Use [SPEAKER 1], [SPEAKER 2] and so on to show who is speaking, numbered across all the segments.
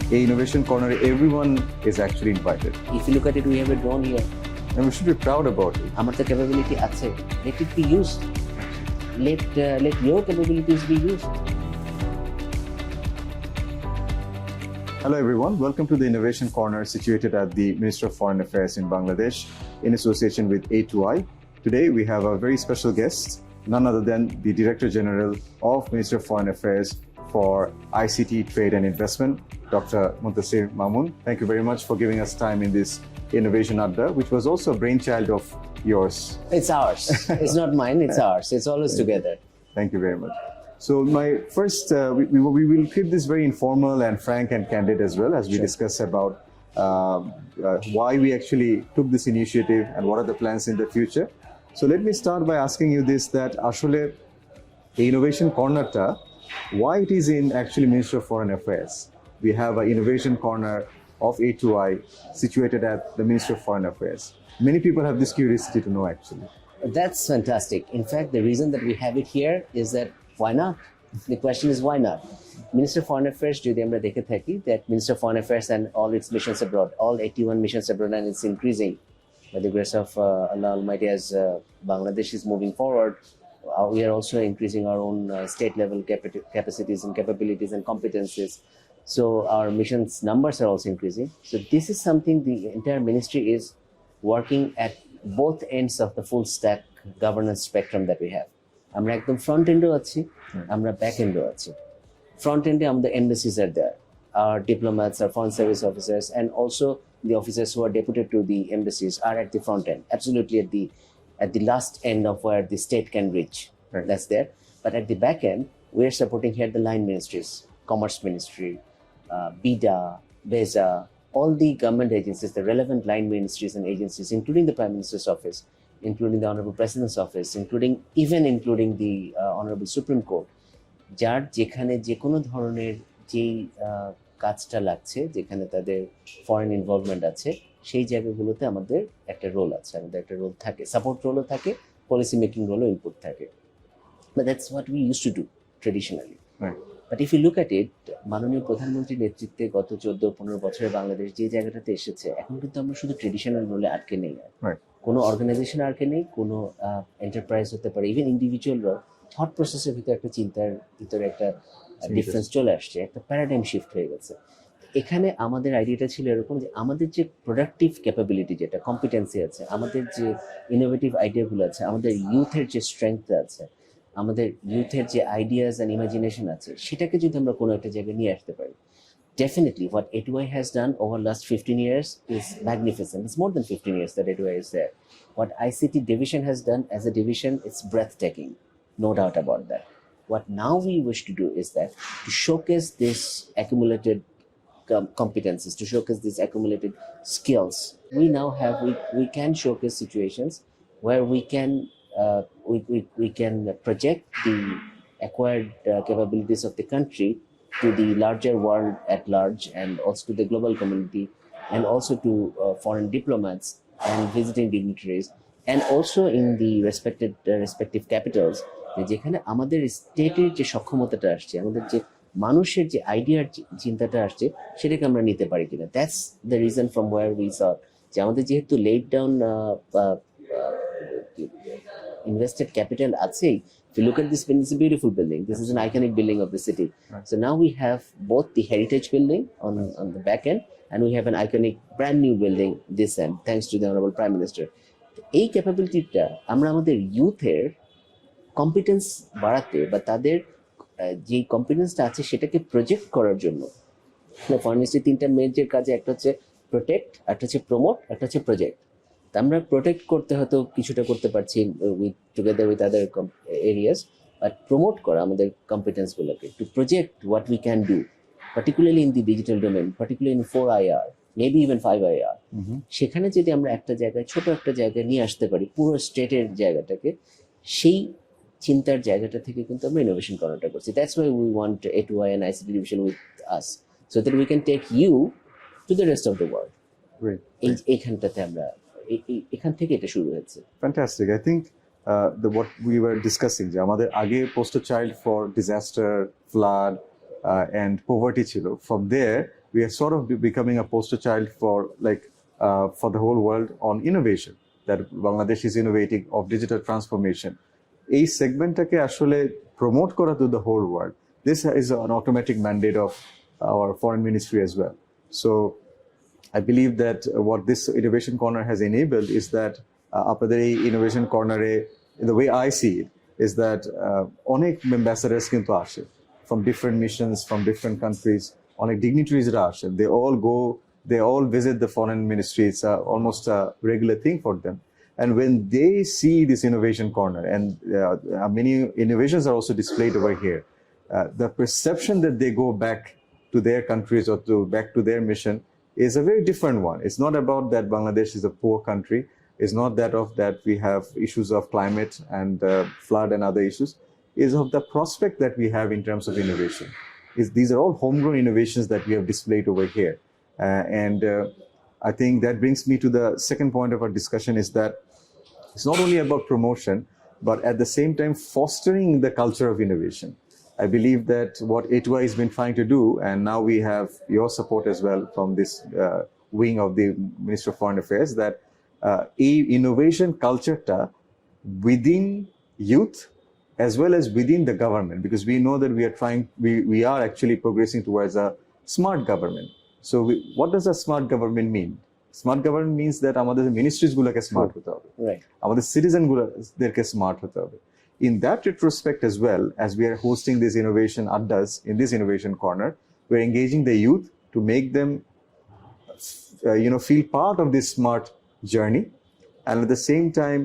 [SPEAKER 1] a innovation corner, everyone is actually invited.
[SPEAKER 2] If you look at it, we have a drone here.
[SPEAKER 1] And we should be proud about it.
[SPEAKER 2] আমার তো capability আছে. Let it be used. Let your capabilities be used.
[SPEAKER 1] Hello everyone, welcome to the Innovation Corner situated at the Ministry of Foreign Affairs in Bangladesh in association with A2I. Today we have a very special guest, none other than the Director General of Ministry of Foreign Affairs for ICT, Trade and Investment, Dr. Muntasir Mamun. Thank you very much for giving us time in this Innovation Adda, which was also a brainchild of yours.
[SPEAKER 2] It's ours. It's not mine, it's ours. It's always together.
[SPEAKER 1] Thank you very much. So my first, we will keep this very informal and frank and candid as well as we discuss about why we actually took this initiative and what are the plans in the future. So let me start by asking you this, that ashole the Innovation Corner ta, why it is in actually Ministry of Foreign Affairs. We have an Innovation Corner of A2I situated at the Ministry of Foreign Affairs. Many people have this curiosity to know actually.
[SPEAKER 2] That's fantastic. In fact, the reason that we have it here is that why not? The question is why not? Minister of Foreign Affairs, যদি আমরা দেখে থাকি, that Minister of Foreign Affairs and all its missions abroad, all 81 missions abroad, and it's increasing by the grace of Allah Almighty as Bangladesh is moving forward. We are also increasing our own state level capacities and capabilities and competencies. So our missions numbers are also increasing. So this is something the entire ministry is working at both ends of the full stack governance spectrum that we have. আমরা একদম front এন্ডও আছি, আমরা back এন্ডও আছি। Front এন্ডে আমাদের embassies are there, our diplomats, our foreign service officers, and also the officers who are deputed to the embassies are at the front end, absolutely at the last end of where the state can reach.
[SPEAKER 1] Right.
[SPEAKER 2] That's there. But at the back end, we are supporting here the line ministries, Commerce Ministry, BIDA, BESA, all the government agencies, the relevant line ministries and agencies, including the Prime Minister's office, including the Honorable President's office, including the Honorable Supreme Court, যার যেখানে যে কোনো ধরনের যেই কাজটা লাগছে, যেখানে তাদের ফরেন ইনভলভমেন্ট আছে, সেই জায়গাগুলোতে আমাদের একটা রোল আছে, আমাদের একটা রোল থাকে, সাপোর্ট রোলও থাকে, পলিসি মেকিং রোলও ইনপুট থাকে। But that's what we used to do traditionally.
[SPEAKER 1] Right.
[SPEAKER 2] But if you look at it, মাননীয় প্রধানমন্ত্রীর নেতৃত্বে গত 14-15 বছরে বাংলাদেশ যে জায়গাটাতে এসেছে, এখন কিন্তু আমরা শুধু ট্রেডিশনাল রোলে আটকে নেই। কোনো অর্গানাইজেশন আটকে নেই, কোনো এন্টারপ্রাইজ হতে পারে, ইভেন ইন্ডিভিজুয়ালরা থট প্রসেসের ভিতরে একটা চিন্তার ভিতরে একটা ডিফারেন্স চলে আসছে, একটা প্যারাডাইম শিফট হয়ে গেছে। এখানে আমাদের আইডিয়াটা ছিল এরকম যে আমাদের যে প্রোডাক্টিভ ক্যাপাবিলিটি, যেটা কম্পিটেন্সি আছে, আমাদের যে ইনোভেটিভ আইডিয়াগুলো আছে, আমাদের ইউথের যে স্ট্রেংথ আছে, আমাদের ইউথের যে আইডিয়াস অ্যান্ড ইমাজিনেশন আছে, সেটাকে যদি আমরা কোনো একটা জায়গায় নিয়ে আসতে পারি, definitely what A2I has done over last 15 years is magnificent. It's more than 15 years that A2I is there. What ICT division has done as a division, it's breathtaking, no doubt about that. What now we wish to do is that to showcase this accumulated competencies, to showcase these accumulated skills. We can showcase situations where we can project the acquired capabilities of the country to the larger world at large, and also to the global community, and also to foreign diplomats and visiting dignitaries, and also in the respective capitals, যেখানে আমাদের স্টেটের যে সক্ষমতাটা আসছে, আমাদের যে মানুষের যে আইডিয়ার চিন্তাটা আসছে, সেটাকে আমরা নিতে পারি কিনা। That's the reason from war we saw যে আমাদের যেহেতু লেট ডাউন invested capital আছেই. If you look at this building, it's a beautiful building. This is an iconic building of the city. Right. So now we have both the heritage building on the back end, and we have an iconic brand new building this end, thanks to the Honorable Prime Minister. এই ক্যাপাবিলিটিটা আমরা আমাদের ইউথের competence বাড়াতে বা তাদের যে কম্পিটেন্সটা আছে সেটাকে project করার জন্য ফরেন মিনিস্ট্রি 3টা মেজর কাজে, একটা হচ্ছে প্রোটেক্ট, একটা হচ্ছে প্রমোট, একটা হচ্ছে প্রজেক্ট। আমরা প্রোটেক্ট করতে হয়তো কিছুটা করতে পারছি together with other areas, but promote করা আমাদের কম্পিটেন্সগুলোকে, to project what we can do, particularly in the digital domain, particularly in 4IR, maybe even 5IR, সেখানে যদি আমরা একটা জায়গায়, ছোট একটা জায়গায় নিয়ে আসতে পারি পুরো স্টেটের জায়গাটাকে, সেই চিন্তার জায়গাটা থেকে কিন্তু আমরা ইনোভেশন করাটা করছি। That's why we want A2I and ICT division with us, so that we can take you to the rest of the world. এইখানটাতে আমরা এখান থেকে এটা শুরু হয়েছে।
[SPEAKER 1] Fantastic. I think what we were discussing, যে আমাদের আগে poster child for disaster, flood and poverty ছিল. From there we are sort of becoming a poster child for the whole world on innovation, that Bangladesh is innovating of digital transformation. এই সেগমেন্টটাকে আসলে promote করা to the whole world, this is an automatic mandate of our foreign ministry as well. So I believe that what this innovation corner has enabled is that আপনাদের এই innovation corner-এ, the way I see it is that অনেক ambassadors কিন্তু আসে from different missions, from different countries, অনেক dignitaries-রা আসে, they all visit the foreign ministry. It's almost a regular thing for them. And when they see this innovation corner, and many innovations are also displayed over here, the perception that they go back to their countries or back to their mission is a very different one. It's not about that Bangladesh is a poor country. It's not that we have issues of climate and flood and other issues. It's of the prospect that we have in terms of innovation. These are all homegrown innovations that we have displayed over here. I think that brings me to the second point of our discussion, is that it's not only about promotion, but at the same time fostering the culture of innovation. I believe that what A2I has been trying to do, and now we have your support as well from this wing of the Ministry of Foreign Affairs, that innovation culture within youth as well as within the government, because we know that we are actually progressing towards a smart government. So what does a smart government mean? Smart government means that আমাদের ministries গুলোকে smart হতে হবে,
[SPEAKER 2] right?
[SPEAKER 1] আমাদের citizen গুলোকে smart হতে হবে. In that retrospect as well, as we are hosting these innovation addas in this innovation corner, we're engaging the youth to make them feel part of this smart journey. And at the same time,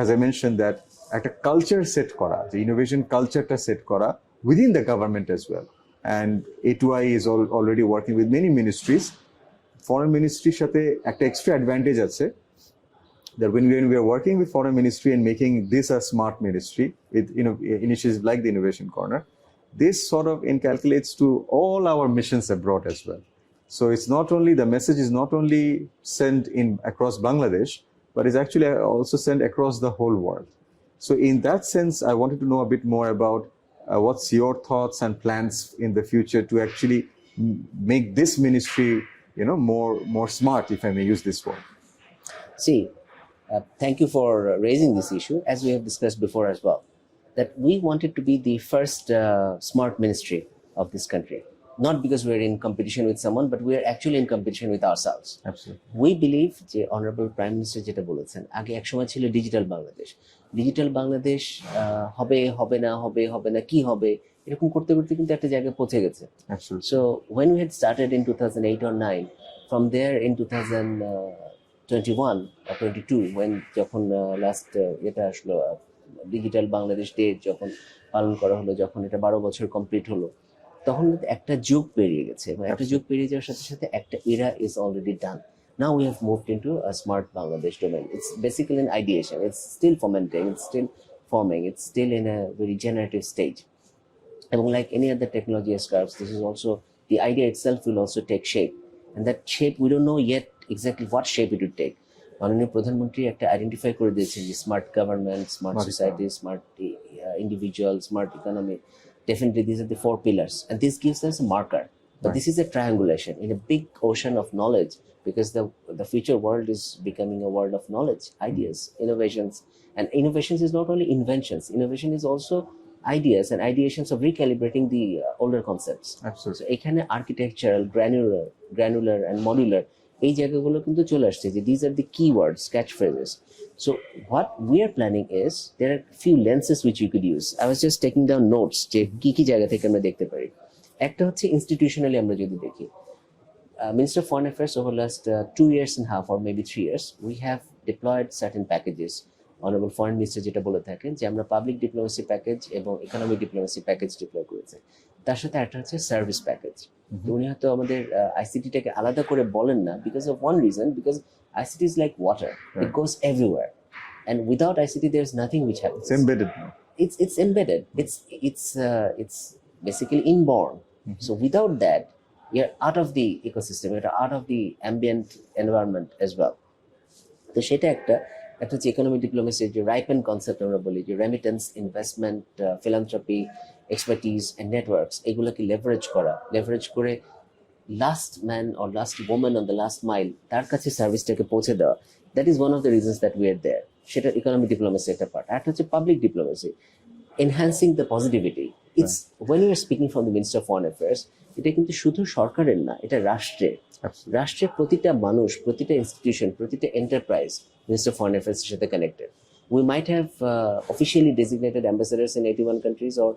[SPEAKER 1] as I mentioned, that একটা culture set করা, the innovation culture-টা set করা within the government as well. And A2I is already working with many ministries. Foreign ministry সাথে একটা extra advantage আছে, that when we are working with foreign ministry and making this a smart ministry with initiatives like the innovation corner, this sort of incalculates to all our missions abroad as well. So it's not only, the message is not only sent across Bangladesh, but it's actually also sent across the whole world. So in that sense, I wanted to know a bit more about what's your thoughts and plans in the future to actually make this ministry, more smart, if I may use this word.
[SPEAKER 2] See, thank you for raising this issue, as we have discussed before as well, that we wanted to be the first smart ministry of this country. Not because we're in competition with someone, but we're actually in competition with ourselves.
[SPEAKER 1] Absolutely.
[SPEAKER 2] We believe যে Honorable Prime Minister যেটা বলেছেন, আগে একসময় ছিল digital Bangladesh হবে না কি হবে, এরকম করতে করতে কিন্তু একটা জায়গায় পৌঁছে গেছে. So when we had started in 2008 or 9, from there in 2021 or 22, when যখন লাস্ট এটা আসলো ডিজিটাল বাংলাদেশ ডে যখন পালন করা হলো, যখন এটা 12 বছর কমপ্লিট হলো, তখন একটা যুগ পেরিয়ে গেছে, এবং একটা যুগ পেরিয়ে যাওয়ার সাথে সাথে একটা era is already done. Now we have moved into a smart Bangladesh domain. It's basically an ideation. It's still fomenting. It's still forming. It's still in a very generative stage. And like any other technology startups, this is also, the idea itself will also take shape. And that shape, we don't know yet exactly what shape it will take. মাননীয় প্রধানমন্ত্রী একটা identify করে দিয়েছেন যে smart government, smart society, smart individual, smart economy. Definitely, these are the 4 pillars. And this gives us a marker. But this is a triangulation in a big ocean of knowledge, because the future world is becoming a world of knowledge, ideas, innovations. And innovations is not only inventions. Innovation is also ideas and ideations of recalibrating the older concepts.
[SPEAKER 1] Absolutely.
[SPEAKER 2] So এখানে architectural, granular and modular, এই জায়গাগুলো কিন্তু চলে আসছে যে these are the keywords, catchphrases. So what we are planning is, there are few lenses which you could use. I was just taking down notes যে কি জায়গা থেকে আমরা দেখতে পারি. একটা হচ্ছে institutionally আমরা যদি দেখি, Minister of Foreign Affairs over last 2.5 years or maybe 3 years, we have deployed certain packages. Honorable Foreign Minister যেটা বলে থাকেন যে আমরা পাবলিক ডিপ্লোমেসি প্যাকেজ এবং ইকোনমিক ডিপ্লোমেসি প্যাকেজ ডিপ্লয় করেছি, তার সাথে একটা হচ্ছে সার্ভিস প্যাকেজ. উনি হয়তো আমাদের আইসিটিটাকে আলাদা করে বলেন না, because of one reason, because ICT is like water. It goes everywhere. And without ICT, there's nothing which happens.
[SPEAKER 1] It's embedded.
[SPEAKER 2] It's embedded. It's basically inborn. So without that, you're out of the ecosystem, you're out of the ambient environment as well. তো সেটা একটা হচ্ছে economic ডিপ্লোমেসির যে ripen concept আমরা বলি, যে remittance, investment, philanthropy, expertise and networks, এগুলোকে leverage করে last man or last woman on the last mile তার কাছে সার্ভিসটাকে পৌঁছে দেওয়া, that is one of the reasons that we are there. সেটা ইকোনমিক ডিপ্লোমেসি একটা পার্ট। আর হচ্ছে public diplomacy, enhancing the positivity. It's when you are speaking from the Minister of Foreign Affairs, এটা কিন্তু শুধু সরকারের না, এটা রাষ্ট্রের। রাষ্ট্রের প্রতিটা মানুষ, প্রতিটা ইনস্টিটিউশন, প্রতিটা এন্টারপ্রাইজ মিনিস্টার ফরেন অ্যাফেয়ার্স এর সাথে connected. We might have officially designated ambassadors in 81 countries or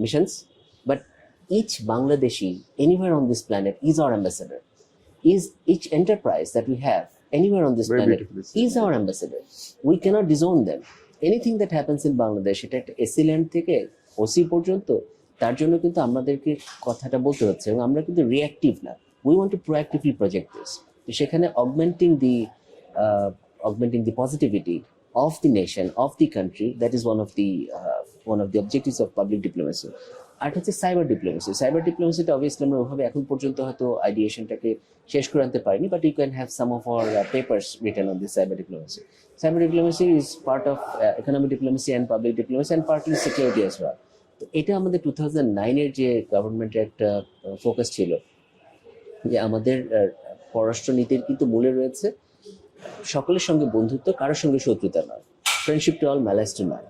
[SPEAKER 2] missions, but each Bangladeshi anywhere on this planet is our ambassador. Each enterprise that we have anywhere on this planet is our ambassador. We cannot disown them. Anything that happens in Bangladesh, এটা একটা AC land থেকে OC পর্যন্ত, তার জন্য কিন্তু আমাদেরকে কথাটা বলতে হচ্ছে, এবং আমরা কিন্তু রিঅ্যাক্টিভ না। We want to proactively project this. তো সেখানে augmenting the positivity of the nation, of the country, that is one of the objectives of public diplomacy. আর হচ্ছে সাইবার ডিপ্লোমেসি। সাইবার ডিপ্লোমেসিটা অবভিয়াসলি আমরা ওভাবে এখন পর্যন্ত হয়তো আইডিয়েশনটাকে শেষ করে আনতে পারিনি, but you can have some of our papers written on this cyber diplomacy. Cyber diplomacy is part of economic diplomacy and public diplomacy and partly security as well. তো এটা আমাদের 2009-এর যে গভর্নমেন্টের একটা ফোকাস ছিল, যে আমাদের পররাষ্ট্রনীতির কিন্তু মূলে রয়েছে সকলের সঙ্গে বন্ধুত্ব, কারোর সঙ্গে শত্রুতা নয়, friendship to all, malice to none.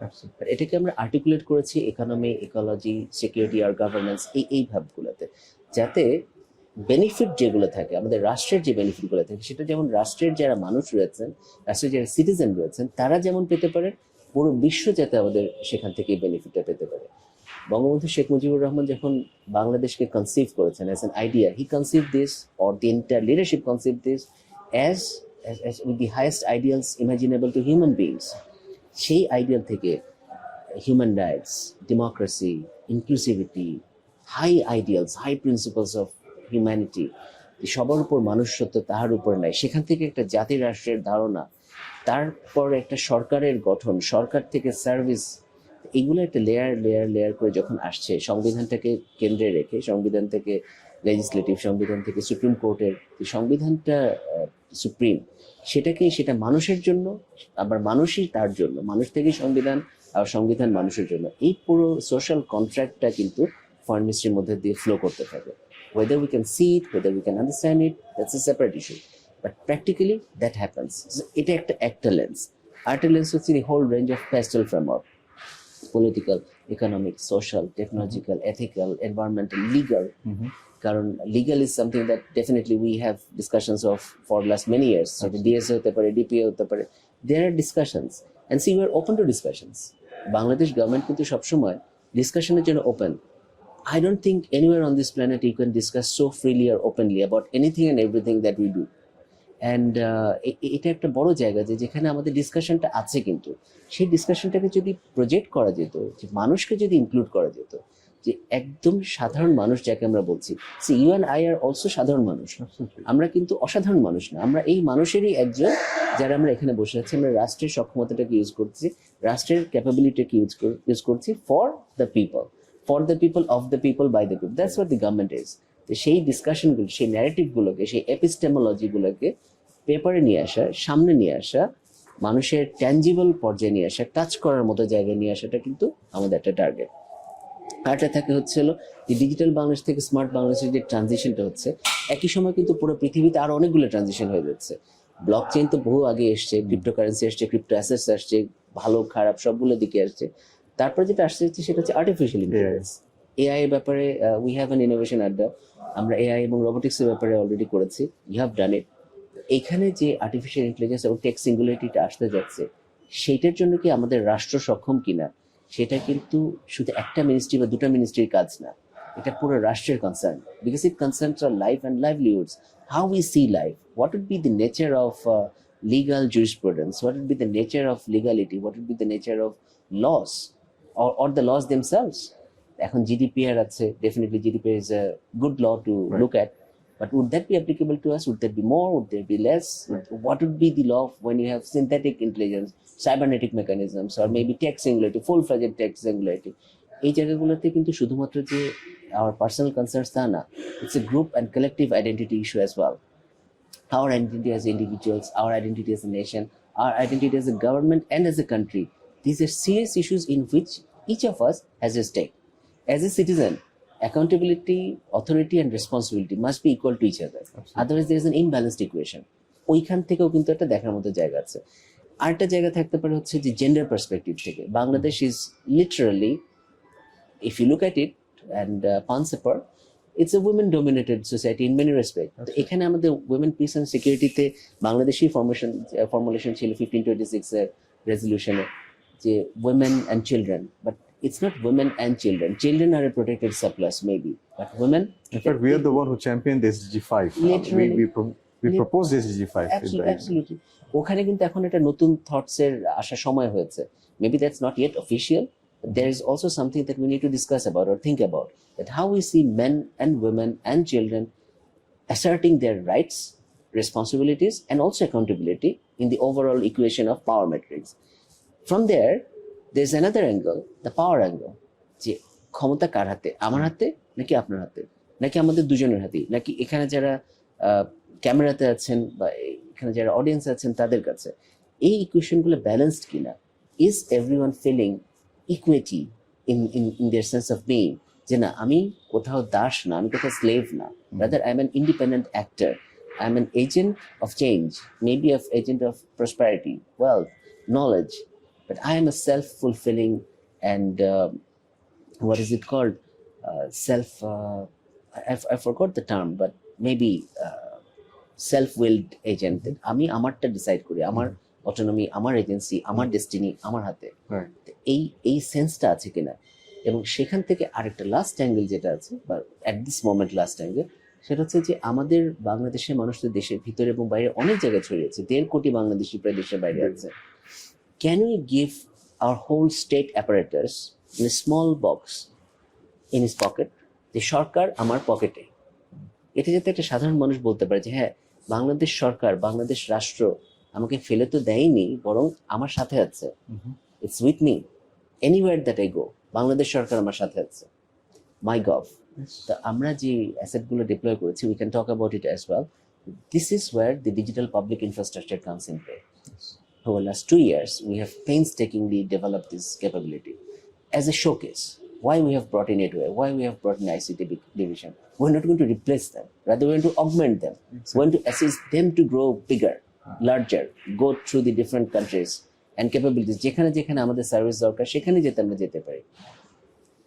[SPEAKER 2] এটাকে আমরা আর্টিকুলেট করেছি ইকোনমি, ইকোলজি, সিকিউরিটি আর গভর্নেন্স, এই ভাবগুলোতে, যাতে বেনিফিট যেগুলো থাকে, আমাদের রাষ্ট্রের যে বেনিফিটগুলো থাকে, সেটা যেমন রাষ্ট্রের যারা মানুষ রয়েছেন, রাষ্ট্রের যারা সিটিজেন রয়েছেন, তারা যেমন পেতে পারে, পুরো বিশ্ব যাতে আমাদের সেখান থেকে এই বেনিফিটটা পেতে পারে। বঙ্গবন্ধু শেখ মুজিবুর রহমান যখন বাংলাদেশকে কনসিভ করেছেন as an idea, he conceive this, or the entire leadership conceive this as with the highest ideals imaginable to human beings. সেই আইডিয়াল থেকে human rights, democracy, inclusivity, high ideals, high principles of humanity, সবার উপর মানুষত্ব, তাহার উপর নাই, সেখান থেকে একটা জাতি রাষ্ট্রের ধারণা, তারপর একটা সরকারের গঠন, সরকার থেকে সার্ভিস, এগুলো একটা লেয়ার করে যখন আসছে, সংবিধানটাকে কেন্দ্রে রেখে, সংবিধান থেকে লেজিসলেটিভ, সংবিধান থেকে সুপ্রিম কোর্টের, সংবিধানটা সুপ্রিম, সেটা মানুষের জন্য, আবার মানুষই তার জন্য, মানুষ থেকেই সংবিধান, আর সংবিধান মানুষের জন্য। এই পুরো সোশ্যাল কন্ট্রাক্টটা কিন্তু ফরেন মিনিস্ট্রির মধ্যে দিয়ে ফ্লো করতে থাকে। Whether we can see it, whether we can understand it, that's a separate issue. But practically that happens. এটা একটা লেন্স। আরেকটা লেন্স হচ্ছে the whole range of pastel framework, political, economic, social, technological, ethical, environmental, legal. কারণ legal is something that definitely we have discussions of for last many years. সেটা DSA হতে পারে, DPA হতে পারে, there are discussions and see you are open to discussions. Bangladesh government কিন্তু সবসময় ডিসকাশনের জন্য open. I don't think anywhere on this planet you can discuss so freely আর openly about anything and everything that we do. And এটা একটা বড় জায়গা যে যেখানে আমাদের ডিসকাশনটা আছে, কিন্তু সেই ডিসকাশনটাকে যদি প্রজেক্ট করা যেত, যে মানুষকে যদি ইনক্লুড করা যেত, যে একদম সাধারণ মানুষ যাকে আমরা বলছি, see you and I are also সাধারণ মানুষ, আমরা কিন্তু অসাধারণ মানুষ না, আমরা এই মানুষেরই একজন, যারা আমরা এখানে বসে আছি। আমরা রাষ্ট্রের সক্ষমতাটাকে ইউজ করছি, রাষ্ট্রের ক্যাপাবিলিটিকে ইউজ করছি for the people, of the people, by the people, that's what the government is. সেই ডিসকাশনগুলো, সেই ন্যারেটিভগুলোকে, সেই এপিস্টেমোলজিগুলোকে পেপারে নিয়ে আসা, সামনে নিয়ে আসা, মানুষের ট্যাঞ্জিবল পর্যায়ে নিয়ে আসা, টাচ করার মতো জায়গায় নিয়ে আসাটা কিন্তু আমাদের একটা টার্গেট। আরেকটা থাকে হচ্ছে হলো যে ডিজিটাল বাংলাদেশ থেকে স্মার্ট বাংলাদেশের যে ট্রানজিশনটা হচ্ছে, একই সময় কিন্তু পুরো পৃথিবীতে আরো অনেকগুলো ট্রানজিশন হয়ে যাচ্ছে। ব্লক চেইন তো বহু আগে এসছে, ক্রিপ্টোকারেন্সি আসছে, ক্রিপ্টো অ্যাসেটস আসছে, ভালো খারাপ সবগুলো দিকে আসছে। তারপরে যেটা আসছে সেটা হচ্ছে আর্টিফিশিয়াল ইন্টেলিজেন্স, এআই এর ব্যাপারে উই হ্যাভ অ্যান ইনোভেশন আড্ডা, আমরা এআই এবং রোবোটিক্সের ব্যাপারে অলরেডি করেছি, ইউ হ্যাভ ডান ইট। এখানে যে আর্টিফিশিয়াল ইন্টেলিজেন্স এবং টেক সিঙ্গুলারিটিটা আসতে যাচ্ছে, সেইটার জন্য কি আমাদের রাষ্ট্র সক্ষম কিনা, সেটা কিন্তু শুধু একটা মিনিস্ট্রি বা দুটা মিনিস্ট্রির কাজ না, এটা পুরো রাষ্ট্রের concern, because it concerns our life and livelihoods, how we see life, what would be the nature of legal jurisprudence, what would be the nature of legality, what would be the nature of laws or the laws themselves. এখন GDPR আছে, definitely GDPR is a good law to look at, but would that be applicable to us? Would there be more? Would there be less? What would be the law when you have synthetic intelligence, cybernetic mechanisms, or maybe tech singularity, full-fledged tech singularity? এই জায়গাগুলোতে কিন্তু শুধুমাত্র যে our personal concerns তা না, it's a group and collective identity issue as well. Our identity as individuals, our identity as a nation, our identity as a government and as a country. These are serious issues in which each of us has a stake. As a citizen, accountability, authority and responsibility must be equal to each other. Otherwise there is an imbalanced equation. ওইখান থেকেও কিন্তু একটা দেখার মতো জায়গা আছে। আরেকটা জায়গা থাকতে পারে হচ্ছে যে জেন্ডার পার্সপেক্টিভ থেকে Bangladesh is literally, if you look at it and pans apart, it's a women dominated society in many respects. তো এখানে আমাদের women peace and security তে বাংলাদেশি ফর্মুলেশন ছিল 1526 এর রেজলিউশনে যে women and children, but it's not women and children. Children are a protected surplus maybe, but women.
[SPEAKER 1] In fact, we are the one who championed the SDG 5. We proposed the SDG 5.
[SPEAKER 2] Absolutely. ওখানে কিন্তু এখন একটা নতুন thoughts এর আসার সময় হয়েছে। Maybe that's not yet official, but there is also something that we need to discuss about or think about, that how we see men and women and children asserting their rights, responsibilities and also accountability in the overall equation of power matrix. From there's another angle, the power angle. যে ক্ষমতা কার হাতে, আমার হাতে নাকি আপনার হাতে, নাকি আমাদের দুজনের হাতে, নাকি এখানে যারা ক্যামেরাতে আছেন বা এখানে যারা অডিয়েন্স আছেন তাদের কাছে। এই ইকুয়েশনগুলো ব্যালেন্সড কিনা? Is everyone feeling equity in their sense of being, যে না আমি কোথাও দাস না, আমি কোথাও স্লেভ না, rather I am an independent actor, I am an agent of change, maybe of agent of prosperity, wealth, knowledge, but I am a self-fulfilling and what is it called? I forgot the term, but maybe self-willed agent. আমি আমারটা decide করি, আমার autonomy, আমার agency, আমার destiny আমার হাতে। এই সেন্সটা আছে কিনা? এবং সেখান থেকে আরেকটা লাস্ট অ্যাঙ্গেল যেটা আছে, বা at this moment last angle, সেটা হচ্ছে যে আমাদের বাংলাদেশের মানুষদের দেশের ভিতরে এবং বাইরে অনেক জায়গায় ছড়িয়েছে, 1.5 কোটি বাংলাদেশি প্রায় দেশের বাইরে আছে। Can we give our whole state apparatus in a small box in his pocket? যে সরকার আমার পকেটে, এটা যাতে একটা সাধারণ মানুষ বলতে পারে যে হ্যাঁ বাংলাদেশ সরকার, বাংলাদেশ রাষ্ট্র আমাকে ফেলে তো দেয়নি, বরং আমার সাথে আছে, it's with me anywhere that I go, Bangladesh সরকার আমার সাথে আছে। মাই গভ, তো আমরা যে অ্যাসেটগুলো ডিপ্লয় করেছি, we can talk about it as well. This is where the digital public infrastructure comes in play. Over the last 2 years, we have painstakingly developed this capability as a showcase. Why we have brought in AWA, why we have brought in ICT division. We're not going to replace them, rather we're going to augment them. We're going to assist them to grow bigger, larger, go through the different countries and capabilities. যেখানে যেখানে আমাদের service দরকার সেখানে যেতে আমরা যেতে পারি।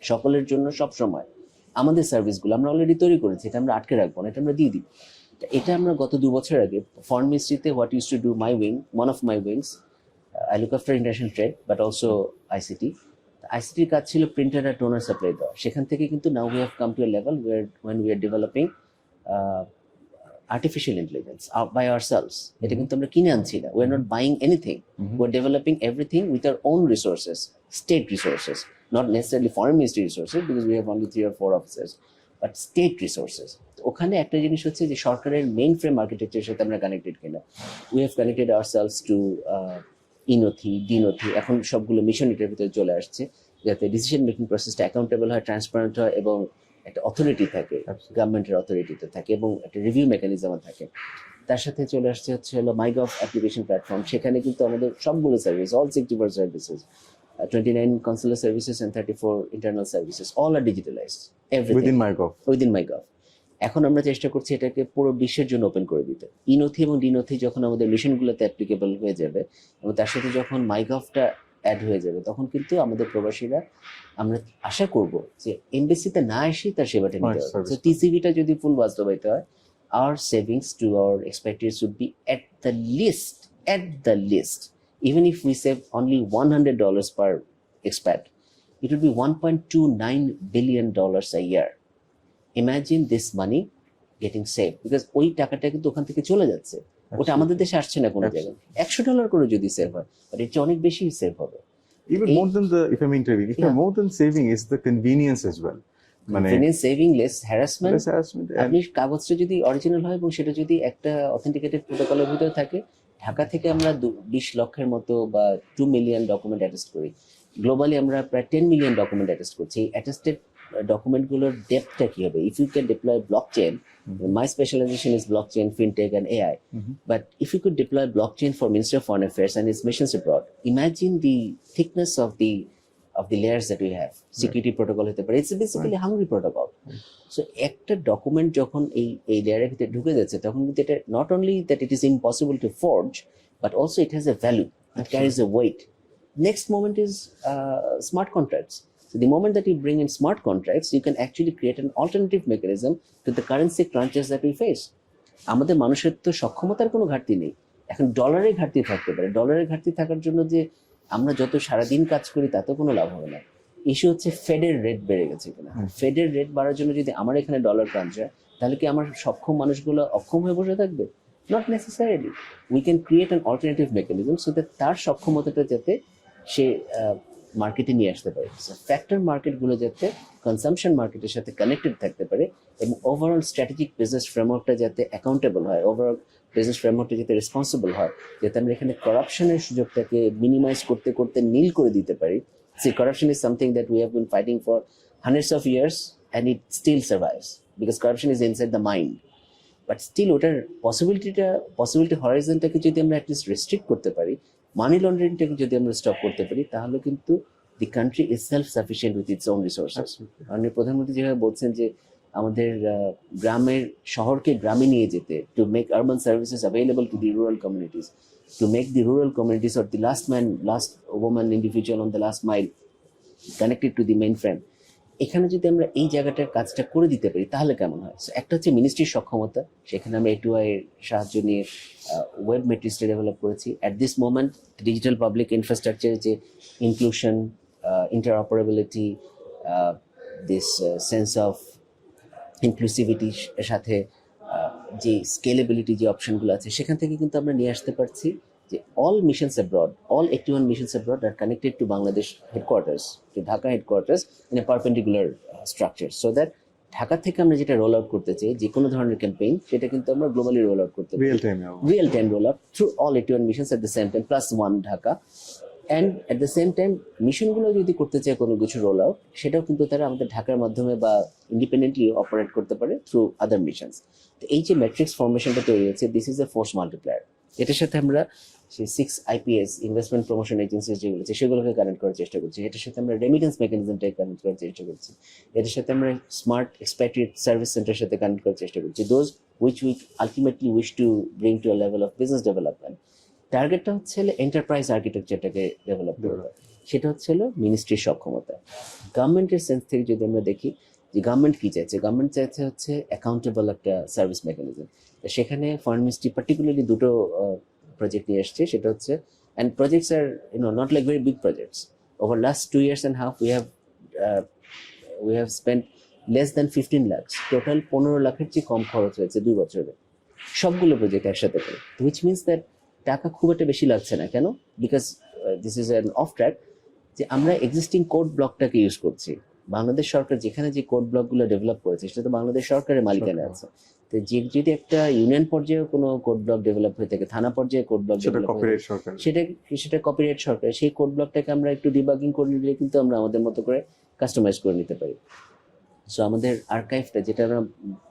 [SPEAKER 2] সকলের জন্য সব সময় আমাদের সার্ভিসগুলো আমরা অলরেডি তৈরি করেছি, এটা আমরা আটকে রাখবো না, এটা আমরা দিয়ে দিই। এটা আমরা গত 2 বছর আগে ফরেন মিনিস্ট্রিতে what use to do my wing, one of my wings, I look after international trade but also আইসিটির কাজ ছিল প্রিন্টার আর টোনার সাপ্লাই দেওয়া। সেখান থেকে কিন্তু now we have come to a level when we are developing artificial intelligence by ourselves. এটা কিন্তু আমরা কিনে আনছি না, we are not buying anything, we are developing everything with our own resources, state resources, not necessarily foreign ministry resources because we have only 3 or 4 officers, but state resources. ওখানে একটা জিনিস হচ্ছে যে সরকারের মেইন ফ্রেম আর্কিটেকচারের সাথে আমরা connected কিনা। We have connected ourselves to eNothi, dNothi, এখন সবগুলো মিশন এটার ভিতরে চলে আসছে, যাতে ডিসিশন মেকিং প্রসেসটা অ্যাকাউন্টেবল হয়, ট্রান্সপারেন্ট হয় এবং একটা অথরিটি থাকে, গভর্নমেন্টের অথরিটিতে থাকে এবং একটা রিভিউ মেকানিজম থাকে। তার সাথে চলে আসছে হচ্ছে হলো মাইগভ অ্যাপ্লিকেশন প্ল্যাটফর্ম। সেখানে কিন্তু আমাদের সবগুলো service, all 64 services, 29 consular services and 34 internal services, all are digitalized, everything within MyGov. এখন আমরা চেষ্টা করছি এটাকে পুরো বিশ্বের জন্য ওপেন করে দিতে। ইনথি এবং ডিনথি যখন আমাদের মিশনগুলোতে অ্যাপ্লিকেবল হয়ে যাবে এবং তার সাথে যখন মাইগভটা অ্যাড হয়ে যাবে, তখন কিন্তু আমাদের প্রবাসীরা, আমরা আশা করব যে এমবেসিতে না এসেই তার সেবাটা নিতে হবে। তো টিসিবিটা যদি ফুল বাস্তবায়িত হয়, our savings to our expatriates would be at the least, even if we save only $100 per expat, it would be $1.29 billion a year. Imagine this money getting saved, because ওই টাকাটা কিন্তু ওখান থেকে চলে যাচ্ছে, ওটা আমাদের দেশে আসছে না কোনো জায়গায়। $100 করে যদি সেভ হয়, বাট এর চেয়ে অনেক বেশি সেভ হবে।
[SPEAKER 1] Even more than the, if I'm interviewing, more than saving is the convenience as well.
[SPEAKER 2] Convenience, saving, less harassment. আপনি কাগজটা যদি অরিজিনাল হয় এবং সেটা যদি একটা অথেন্টিকেটেড প্রোটোকলের ভিতরে থাকে, ঢাকা থেকে আমরা 20 লক্ষের মতো বা 2 মিলিয়ন ডকুমেন্ট অ্যাটেস্ট করি, গ্লোবালি আমরা প্রায় 10 মিলিয়ন ডকুমেন্ট অ্যাটেস্ট করছি। এই অ্যাটেস্টেড ডকুমেন্টগুলোর ডেপথটা কি হবে? If you can deploy blockchain, my specialization is blockchain, fintech and AI, but if you could deploy blockchain for Ministry of Foreign Affairs and its missions abroad, imagine the thickness of the layers that we have. Security protocol, it's basically a hungry protocol. So একটা document যখন এই লেয়ারের ভিতরে ঢুকে যাচ্ছে তখন কিন্তু এটা not only that it is impossible to forge but also it has a value, it carries a weight. Next moment is smart contracts. So the moment that you bring in smart contracts, you can actually create an alternative mechanism to the currency crunches that we face. আমাদের মানুষের তো সক্ষমতার কোনো ঘাটতি নেই, এখন ডলারের ঘাটতি থাকতে পারে. ডলারের ঘাটতি থাকার জন্য যে আমরা যত সারাদিন কাজ করি তাতে কোনো লাভ হবে না. ইস্যু হচ্ছে ফেডের রেট বেড়ে গেছে কিনা. ফেডের রেট বাড়ার জন্য যদি আমার এখানে ডলার ক্রাঞ্চ হয় তাহলে কি আমার সক্ষম মানুষগুলো অক্ষম হয়ে বসে থাকবে? Not necessarily. We can create an alternative mechanism so that তার সক্ষমতাটা যাতে সে মার্কেটে নিয়ে আসতে পারে. ফ্যাক্টর মার্কেটগুলো যাতে কনসামশন মার্কেটের সাথে কানেক্টেড থাকতে পারে এবং ওভারঅল স্ট্র্যাটেজিক বিজনেস ফ্রেমওয়ার্কটা যাতে অ্যাকাউন্টেবল হয়, ওভারঅল বিজনেস ফ্রেমওয়ার্কটা যাতে রেসপন্সিবল হয়, যাতে আমরা এখানে করাপশনের সুযোগটাকে মিনিমাইজ করতে করতে নীল করে দিতে পারি. See, corruption is something that we have been fighting for hundreds of years and it still survives because corruption is inside the mind. But still ওটার পসিবিলিটি হরাইজনটাকে যদি আমরা অ্যাটলিস্ট রেস্ট্রিক্ট করতে পারি, মানি লন্ডারিংটাকে যদি আমরা স্টপ করতে পারি, তাহলে কিন্তু the country is self sufficient with its own resources. মাননীয় প্রধানমন্ত্রী যেভাবে বলছেন যে আমাদের গ্রামের শহরকে গ্রামে নিয়ে যেতে, to make urban services available to the rural communities, to make the rural communities or the last man, last woman individual on the last mile connected to the mainframe. এখানে যদি আমরা এই জায়গাটার কাজটা করে দিতে পারি তাহলে কেমন হয়? একটা হচ্ছে মিনিস্ট্রির সক্ষমতা, সেখানে আমরা A2I এর সাহায্য নিয়ে ওয়েব মেট্রিক্সটা ডেভেলপ করেছি. At this moment digital public infrastructure যে inclusion, interoperability, this sense of ইনক্লুসিভিটির সাথে যে স্কেলেবিলিটি যে অপশনগুলো আছে সেখান থেকে কিন্তু আমরা নিয়ে আসতে পারছি যে all missions abroad, all 81 missions abroad are connected to Bangladesh headquarters, to Dhaka headquarters in a perpendicular structure, so that Dhaka থেকে আমরা যেটা রোল আউট করতে চাই যে কোনো ধরনের ক্যাম্পেইন, সেটা কিন্তু আমরা গ্লোবালি রোল আউট করতে পারি, real time roll out through all 81 missions at the same time plus one Dhaka. And at the same time মিশনগুলো যদি করতে চায় কোনো কিছু রোল আউট, সেটাও কিন্তু তারা আমাদের ঢাকার মাধ্যমে বা ইন্ডিপেন্ডেন্টলি অপারেট করতে পারে থ্রু আদার মিশনস. তো এই যে ম্যাট্রিক্স ফর্মেশনটা তৈরি হয়েছে, this is a force multiplier. এটার সাথে আমরা সেই 6 IPS ইনভেস্টমেন্ট প্রমোশন এজেন্সিস যেগুলো আছে সেগুলোকে কানেক্ট করার চেষ্টা করছি. এটার সাথে আমরা রেমিটেন্স মেকানিজমটাকে কানেক্ট করার চেষ্টা করছি. এটার সাথে আমরা স্মার্ট এক্সপ্যাট্রিয়েট সার্ভিস সেন্টারের সাথে কানেক্ট করার চেষ্টা করছি. Those which we ultimately wish to bring to a level of business development. টার্গেটটা হচ্ছে এন্টারপ্রাইজ আর্কিটেকচারটাকে ডেভেলপ করা, সেটা হচ্ছে মিনিস্ট্রির সক্ষমতা. গভর্নমেন্টের সেন্স থেকে যদি আমরা দেখি যে গভর্নমেন্ট কি চাইছে, গভর্নমেন্ট চাইছে হচ্ছে অ্যাকাউন্টেবল একটা সার্ভিস মেকানিজম. সেখানে ফরেন মিনিস্ট্রি পার্টিকুলারলি দুটো প্রজেক্ট নিয়ে আসছে, সেটা হচ্ছে, and projects are not like very big projects. Over last 2 years and a half we have spent less than 15 lakhs. Total 15 লাখের চেয়ে কম খরচ হয়েছে 2 বছরে সবগুলো প্রজেক্ট একসাথে করে, হুইচ মিনস দ্যাট টাকা খুব একটা বেশি লাগছে না. কেন? Because this is an of track, যে আমরা এক্সিস্টিং কোড ব্লকটাকে ইউজ করছি. বাংলাদেশ সরকার যেখানে যে কোড ব্লকগুলো ডেভেলপ করেছে সেটা তো বাংলাদেশ সরকারের মালিকানায় আছে. তো যদি একটা ইউনিয়ন পর্যায়ে কোনো কোড ব্লক ডেভেলপ হয়ে থাকে, থানা পর্যায়ে কোড ব্লক ডেভেলপ হয়, সেটা কপিরাইট সরকার, সেই কোড ব্লকটাকে আমরা একটু ডিবাগিং করে নিলে কিন্তু আমরা আমাদের মতো করে কাস্টমাইজ করে নিতে পারি. সো আমাদের আর্কাইভটা, যেটা আমরা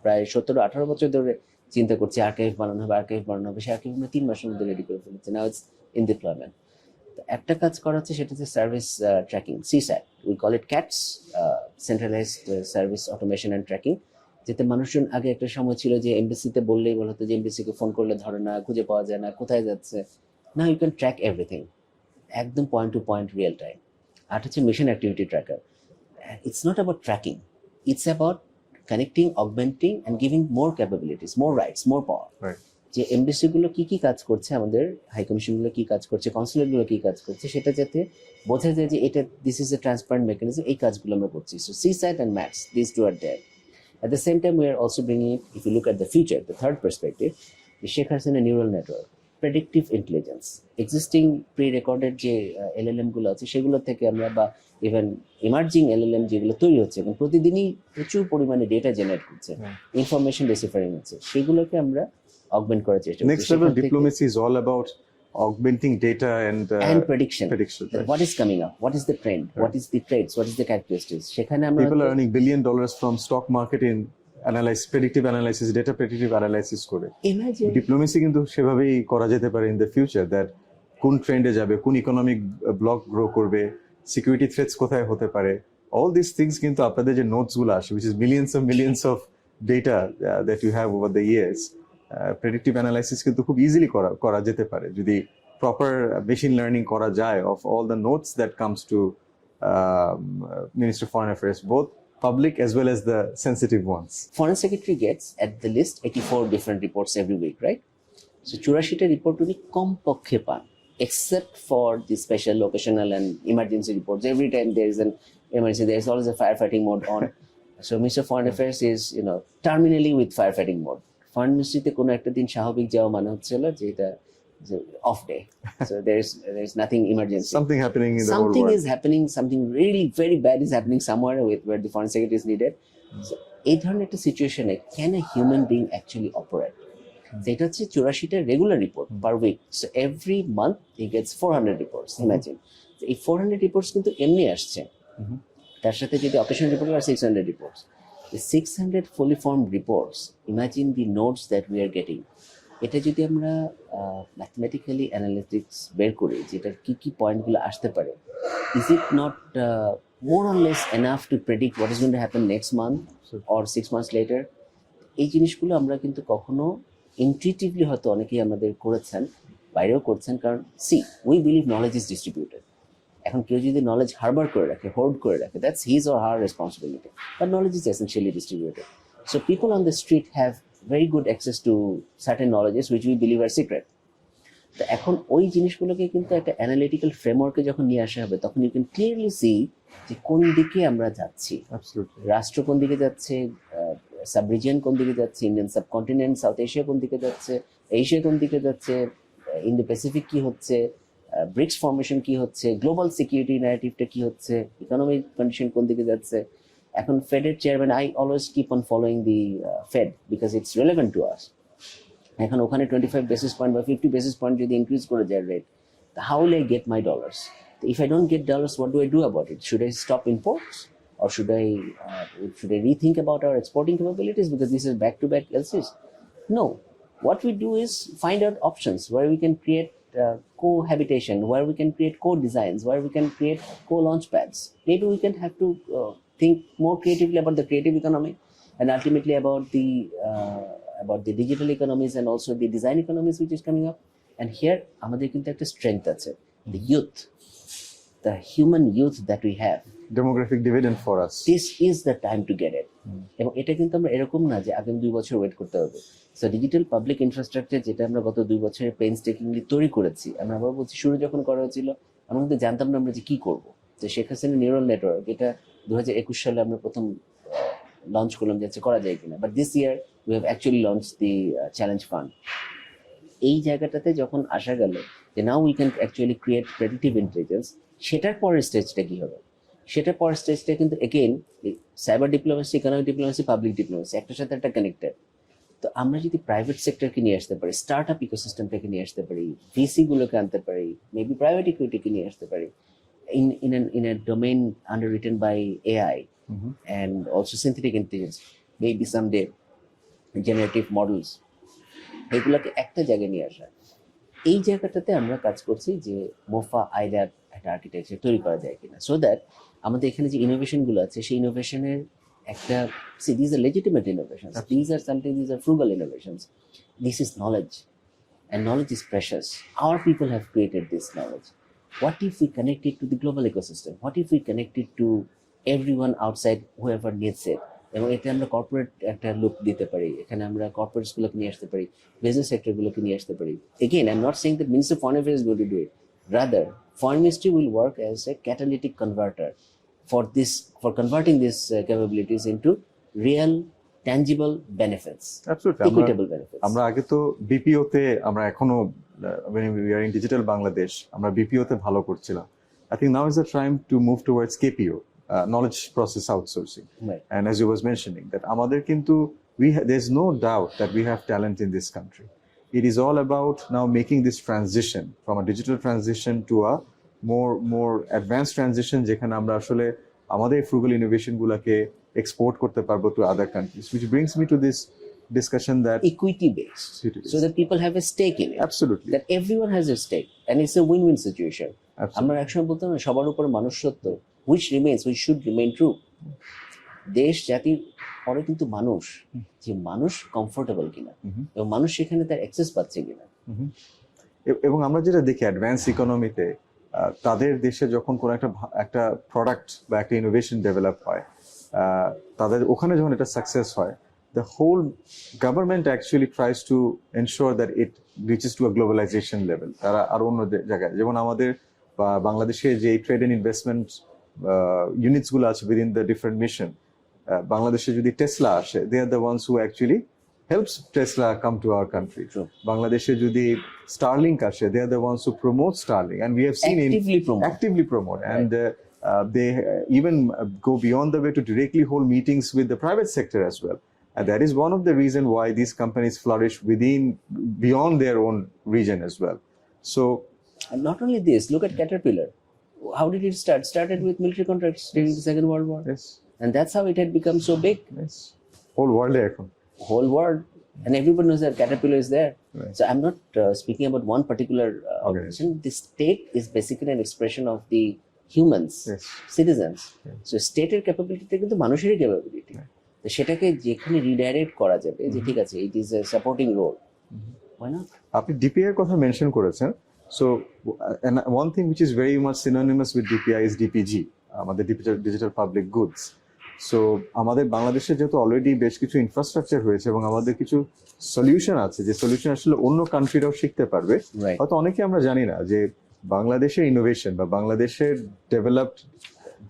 [SPEAKER 2] প্রায় 17-18 বছর ধরে চিন্তা করছি আর্কাইভ বানানো হবে, সেই আর্কাইভ আমরা 3 মাসের মধ্যে রেডি করে ফেলেছি. Now it's in deployment. একটা কাজ করা হচ্ছে, সেটা হচ্ছে service tracking, CSAT, we call it CATS, centralised service automation and tracking. যেতে মানুষজন আগে একটা সময় ছিল যে এমবিসিতে বললেই বলতো যে এমবিসিকে ফোন করলে ধরে না, খুঁজে পাওয়া যায় না, কোথায় যাচ্ছে. না, ইউ ক্যান ট্র্যাক এভরিথিং, একদম point to point real time. আর হচ্ছে mission activity tracker. It's not about tracking, it's about connecting, augmenting and giving more capabilities, more rights, more power. যে এমবিসি গুলো কি কাজ করছে, আমাদের হাই কমিশন গুলো কি কাজ করছে, কনসুলেট গুলো কি কাজ করছে, সেটা যাতে বোঝা যায় যে এটা this is a transparent mechanism, এই কাজগুলো আমরা করছি. So CSAT and MATS, these two are there. At the same time, we are also bringing it, if you look at the future, the third perspective, the Sheikh Hasina neural network, predictive intelligence, existing pre-recorded যে LLM গুলো আছে সেগুলো থেকে আমরা, বা even emerging LLM যেগুলো তৈরি হচ্ছে এবং প্রতিদিনই প্রচুর পরিমাণে ডেটা জেনারেট করছে, ইনফরমেশন ডিসিফারিং হচ্ছে, সেগুলোকে আমরা অগমেন্ট করার চেষ্টা করছি.
[SPEAKER 1] Next level diplomacy is all about augmenting data and
[SPEAKER 2] prediction.
[SPEAKER 1] Right.
[SPEAKER 2] What is coming up? What is the trend? Right. What is the trades? What is the characteristics? সেখানে আমরা
[SPEAKER 1] people are earning $1 billion from stock market in predictive analysis, data predictive analysis করে.
[SPEAKER 2] Imagine
[SPEAKER 1] diplomacy কিন্তু সেভাবেই করা যেতে পারে in the future, that কোন ট্রেন্ডে যাবে, কোন ইকোনমিক ব্লক গ্রো করবে, সিকিউরিটি থ্রেটস কোথায় হতে পারে, all these things কিন্তু আপনাদের যে নোটস গুলো আসে, which is millions of data that you have over the years, predictive analysis কিন্তু খুব ইজিলি করা যেতে পারে যদি proper machine learning করা যায় of all the notes that comes to Ministry of Foreign Affairs, both public as well as the sensitive ones.
[SPEAKER 2] Foreign Secretary gets at the least 84 different reports every week, right? So 84টা report উনি কমপক্ষে পান, except for the special occasional and emergency reports. Every time there is an emergency, there is always a firefighting mode on. So Minister of Foreign Affairs is, terminally with firefighting mode. Foreign Ministry-তে কোনো একটা দিন স্বাভাবিক যাওয়া মানে হচ্ছিল যে এটা off day. So there is nothing emergency.
[SPEAKER 1] Something happening in the whole
[SPEAKER 2] Something
[SPEAKER 1] world.
[SPEAKER 2] is happening, something really very bad is happening somewhere where the Foreign Secretary is needed. So এই ধরনের একটা সিচুয়েশনে can a human being actually operate? যেটা হচ্ছে 84টা regular report per week. So every month he gets 400 reports. Imagine এই 400 reports কিন্তু এমনি আসছে, তার সাথে যদি অকেশনাল রিপোর্ট আর 600 reports, the 600 fully formed reports, imagine the notes that we are getting. এটা যদি আমরা ম্যাথমেটিক্যালি অ্যানালিটিক্স বের করি যেটার কি কি পয়েন্টগুলো আসতে পারে, is it not more or less enough to predict what is going to happen next month or 6 months later? এই জিনিসগুলো আমরা কিন্তু কখনো ইনটিউটিভলি হয়তো অনেকেই আমাদের করেছেন, বাইরেও করছেন, কারণ we believe knowledge is distributed. এখন কেউ যদি নলেজ হারবার করে রাখে, হোর্ড করে রাখে, that's his or her responsibility, but knowledge is essentially distributed. So people on the street have very good access to certain knowledges which we believe are secret. তো এখন ওই জিনিসগুলোকে কিন্তু একটা অ্যানালিটিক্যাল ফ্রেমওয়ার্কে যখন নিয়ে আসা হবে, তখন ইউ ক্যান ক্লিয়ারলি সি যে কোন দিকে আমরা যাচ্ছি, রাষ্ট্র কোন দিকে যাচ্ছে, সাব রিজিয়ন কোন দিকে যাচ্ছে, ইন্ডিয়ান সাবকন্টিনেন্ট, সাউথ এশিয়া কোন দিকে যাচ্ছে, এশিয়া কোন দিকে যাচ্ছে, ইন্দো প্যাসিফিক কি হচ্ছে, ব্রিক্স ফর্মেশন কি হচ্ছে, গ্লোবাল সিকিউরিটি ন্যারেটিভটা কি হচ্ছে, ইকোনমিক কন্ডিশন কোন দিকে যাচ্ছে। এখন ফেডের chairman, I always keep on following the Fed because it's relevant to us. এখন ওখানে 25 বেসিস পয়েন্ট বা 50 বেসিস পয়েন্ট যদি ইনক্রিজ করে যায় rate, how will I get my dollars? If I don't get dollars, what do I do about it? Should I stop imports, or should I rethink about our exporting capabilities because this is back-to-back LCs? No. What we do is find out options where we can create cohabitation, where we can create co-designs, where we can create co-launch pads. Maybe we can have to think more creatively about the creative economy and ultimately about the digital economies and also the design economies which is coming up. And here, আমাদের কিন্তু একটা strength আছে, the youth. The human youth that we have,
[SPEAKER 1] demographic dividend for us.
[SPEAKER 2] This is the time to get it. এবং এটা কিন্তু আমরা এরকম না যে আগামী 2 বছর ওয়েট করতে হবে। সো ডিজিটাল পাবলিক ইনফ্রাস্ট্রাকচার যেটা আমরা গত 2 বছরে পেইনস্টেকিংলি তৈরি করেছি, আমরা আবার বলছি শুরু যখন করা হয়েছিল আমরা কিন্তু জানতাম না আমরা যে কি করব। যে শেখ হাসিনা নিউরাল নেটওয়ার্ক, এটা 2021 সালে আমরা প্রথম লঞ্চ করলাম যে করা যায় কিনা, but this year we have actually launch the challenge fund. এই জায়গাটাতে যখন আসা গেল যে now we can actually create predictive intelligence, সেটার পরের স্টেজটা কি হবে? সেটার পরের স্টেজটা কিন্তু again cyber diplomacy, economic diplomacy, public diplomacy একটার সাথে একটা কানেক্টেড। তো আমরা যদি প্রাইভেট সেক্টরকে নিয়ে আসতে পারি, স্টার্ট আপ ইকোসিস্টেমটাকে নিয়ে আসতে পারি, ভিসি গুলোকে আনতে পারি, মেবি প্রাইভেট ইকুইটিকে নিয়ে আসতে পারি in a domain underwritten by AI and also synthetic intelligence, maybe someday generative models, এগুলোকে একটা জায়গায় নিয়ে আসা। এই জায়গাটাতে আমরা কাজ করছি যে মোফা আইডার একটা আর্কিটেকচার তৈরি করা যায় কিনা, সো দ্যাট আমাদের এখানে যে ইনোভেশনগুলো আছে সেই ইনোভেশনের একটা this are legitimate innovations, this are frugal innovations, this is knowledge and knowledge is precious. Our people have created this knowledge. What if we connect it to the global ecosystem? What if we connect it to everyone outside, whoever needs it? এবং এতে আমরা corporate একটা look দিতে পারি, এখানে আমরা কর্পোরেটসগুলোকে নিয়ে আসতে পারি, বিজনেস সেক্টরগুলোকে নিয়ে আসতে পারি। Again, I'm not saying that Minister of Foreign Affairs is going to do it. Rather, Foreign Ministry will work as a catalytic converter for converting these capabilities into real, tangible benefits.
[SPEAKER 1] Absolutely.
[SPEAKER 2] Equitable benefits.
[SPEAKER 1] আমরা আগে তো BPO তে আমরা এখনো when we are in digital Bangladesh, আমরা BPO তে ভালো করছিলাম. I think now is the time to move towards KPO. Knowledge process outsourcing.
[SPEAKER 2] Right.
[SPEAKER 1] And as you was mentioning that আমাদের কিন্তু there's no doubt that we have talent in this country. It is all about now making this transition from a digital transition to a more advanced transition যেখানে আমরা আসলে আমাদের frugal innovation গুলাকে export করতে পারবো to other countries, which brings me to this discussion that
[SPEAKER 2] equity based, so that people have a stake in it.
[SPEAKER 1] Absolutely.
[SPEAKER 2] That everyone has a stake and it's a win-win situation. আমরা একসময় বলতাম না সবার উপর মানুষত্ব, which should remain true. দেশ জাতির পরে কিন্তু মানুষ, যে মানুষ কমফোর্টেবল কিনা এবং মানুষ সেখানে তার অ্যাক্সেস পাচ্ছে কিনা।
[SPEAKER 1] এবং আমরা যেটা দেখি অ্যাডভান্স ইকোনমিতে তাদের দেশে যখন কোনো একটা প্রোডাক্ট বা একটা ইনোভেশন ডেভেলপ হয়, তাদের ওখানে যখন এটা সাকসেস হয়, the whole government actually tries to ensure that it reaches to a globalization level. তারা আর অন্য জায়গায়, যেমন আমাদের বাংলাদেশে যে ট্রেড এন্ড ইনভেস্টমেন্ট ইউনিটস গুলো আছে উইদিন দ্য ডিফারেন্ট মিশন, বাংলাদেশে যদি টেসলা আসে, they are the ones who actually helps Tesla come to our country.
[SPEAKER 2] True.
[SPEAKER 1] Bangladeshe jodi Starlink ashe, they are the ones who promote Starlink, and we have seen actively promote, and they even go beyond the way to directly hold meetings with the private sector as well. And that is one of the reason why these companies flourish beyond their own region as well. So,
[SPEAKER 2] and not only this, look at Caterpillar. How did it start? Started with military contracts during the Second World War.
[SPEAKER 1] Yes.
[SPEAKER 2] And that's how it had become so big.
[SPEAKER 1] Yes. Whole world, and everybody knows that Caterpillar is there. Right.
[SPEAKER 2] So I'm not speaking about one particular organization. The state is basically an expression of the humans,
[SPEAKER 1] Yes.
[SPEAKER 2] citizens.
[SPEAKER 1] Yes.
[SPEAKER 2] So স্টেটের capability কিন্তু মানুষেরই capability. তো সেটাকে যেখানে redirect করা যাবে, যে ঠিক আছে, it is a supporting role, why not?
[SPEAKER 1] আপনি ডিপিআই এর কথা মেনশন করেছেন, so one thing which is very much synonymous with DPI is DPG, আমাদের ডিজিটাল পাবলিক গুডস। সো আমাদের বাংলাদেশে যেহেতু অলরেডি বেশ কিছু ইনফ্রাস্ট্রাকচার হয়েছে এবং আমাদের কিছু সলিউশন আছে, যে সলিউশন আসলে অন্য কান্ট্রিরাও শিখতে পারবে। হয়তো অনেকে আমরা জানি না যে বাংলাদেশের ইনোভেশন বা বাংলাদেশের developed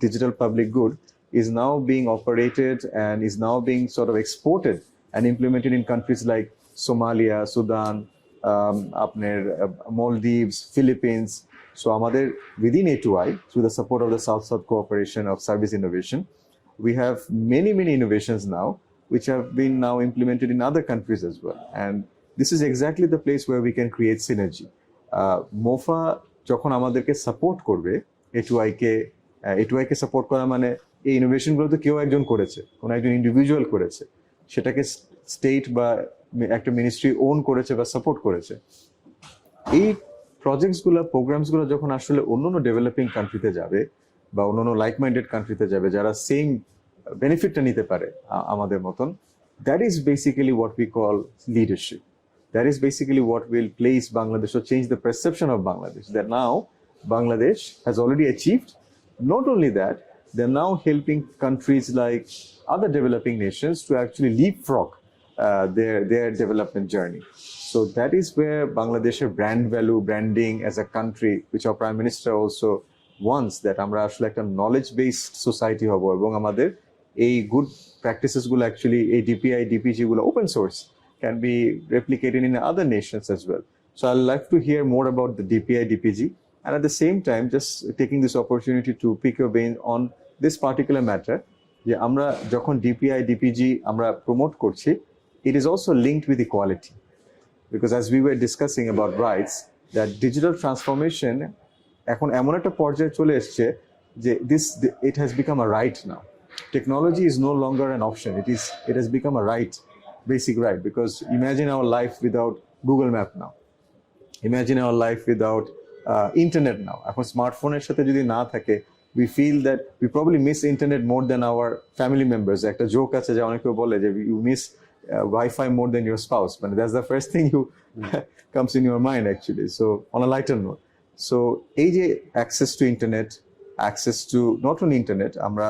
[SPEAKER 1] digital public good is now being operated and is now being sort of exported and implemented in countries like Somalia, Sudan, Maldives, Philippines. So আমাদের within A2I, through the support of the South-South Cooperation of Service Innovation, we have many innovations now which have been now implemented in other countries as well. And this is exactly the place where we can create synergy. MOFA যখন আমাদেরকে support করবে, A2I কে support করা মানে এই ইনোভেশনগুলো তো কেউ একজন করেছে, কোনো একজন ইন্ডিভিজুয়াল করেছে, সেটাকে স্টেট বা একটা মিনিস্ট্রি ওন করেছে বা সাপোর্ট করেছে। এই প্রজেক্টসগুলো, প্রোগ্রামসগুলো যখন আসলে অন্যান্য ডেভেলপিং কান্ট্রিতে যাবে বা অন্যান্য লাইক মাইন্ডেড কান্ট্রিতে যাবে, যারা সেম বেনিফিটটা নিতে পারে আমাদের মতন, that is basically what we call leadership. That is basically what will place Bangladesh or change the perception of Bangladesh. That now Bangladesh has already achieved. Not only that, they're now helping countries like other developing nations to actually leapfrog their development journey. So that is where Bangladesh's brand value, branding as a country, which our Prime Minister also wants, that আমরা আসলে একটা knowledge-based society হব এবং আমাদের এই good practices গুলো actually এই DPI, DPG গুলো open source can be replicated in other nations as well. So I'd like to hear more about the DPI, DPG, and at the same time, just taking this opportunity to pick your brain on this particular matter. যে আমরা যখন DPI, DPG আমরা promote করছি, it is also linked with equality. Because as we were discussing about rights, that digital transformation এখন এমন একটা পর্যায়ে চলে এসছে যে it has become a right now. Technology is no longer an option. It has become a right. Basic right, because imagine our life without Google Map now. Imagine our life without internet now. এখন স্মার্টফোনের সাথে যদি না থাকে, we feel that we probably miss internet more than our family members. একটা joke আছে যে অনেকে বলে যে you miss Wi-Fi more than your spouse, but that's the first thing you comes in your mind actually. So on a lighter note, so এই যে access to internet, access to not only internet, আমরা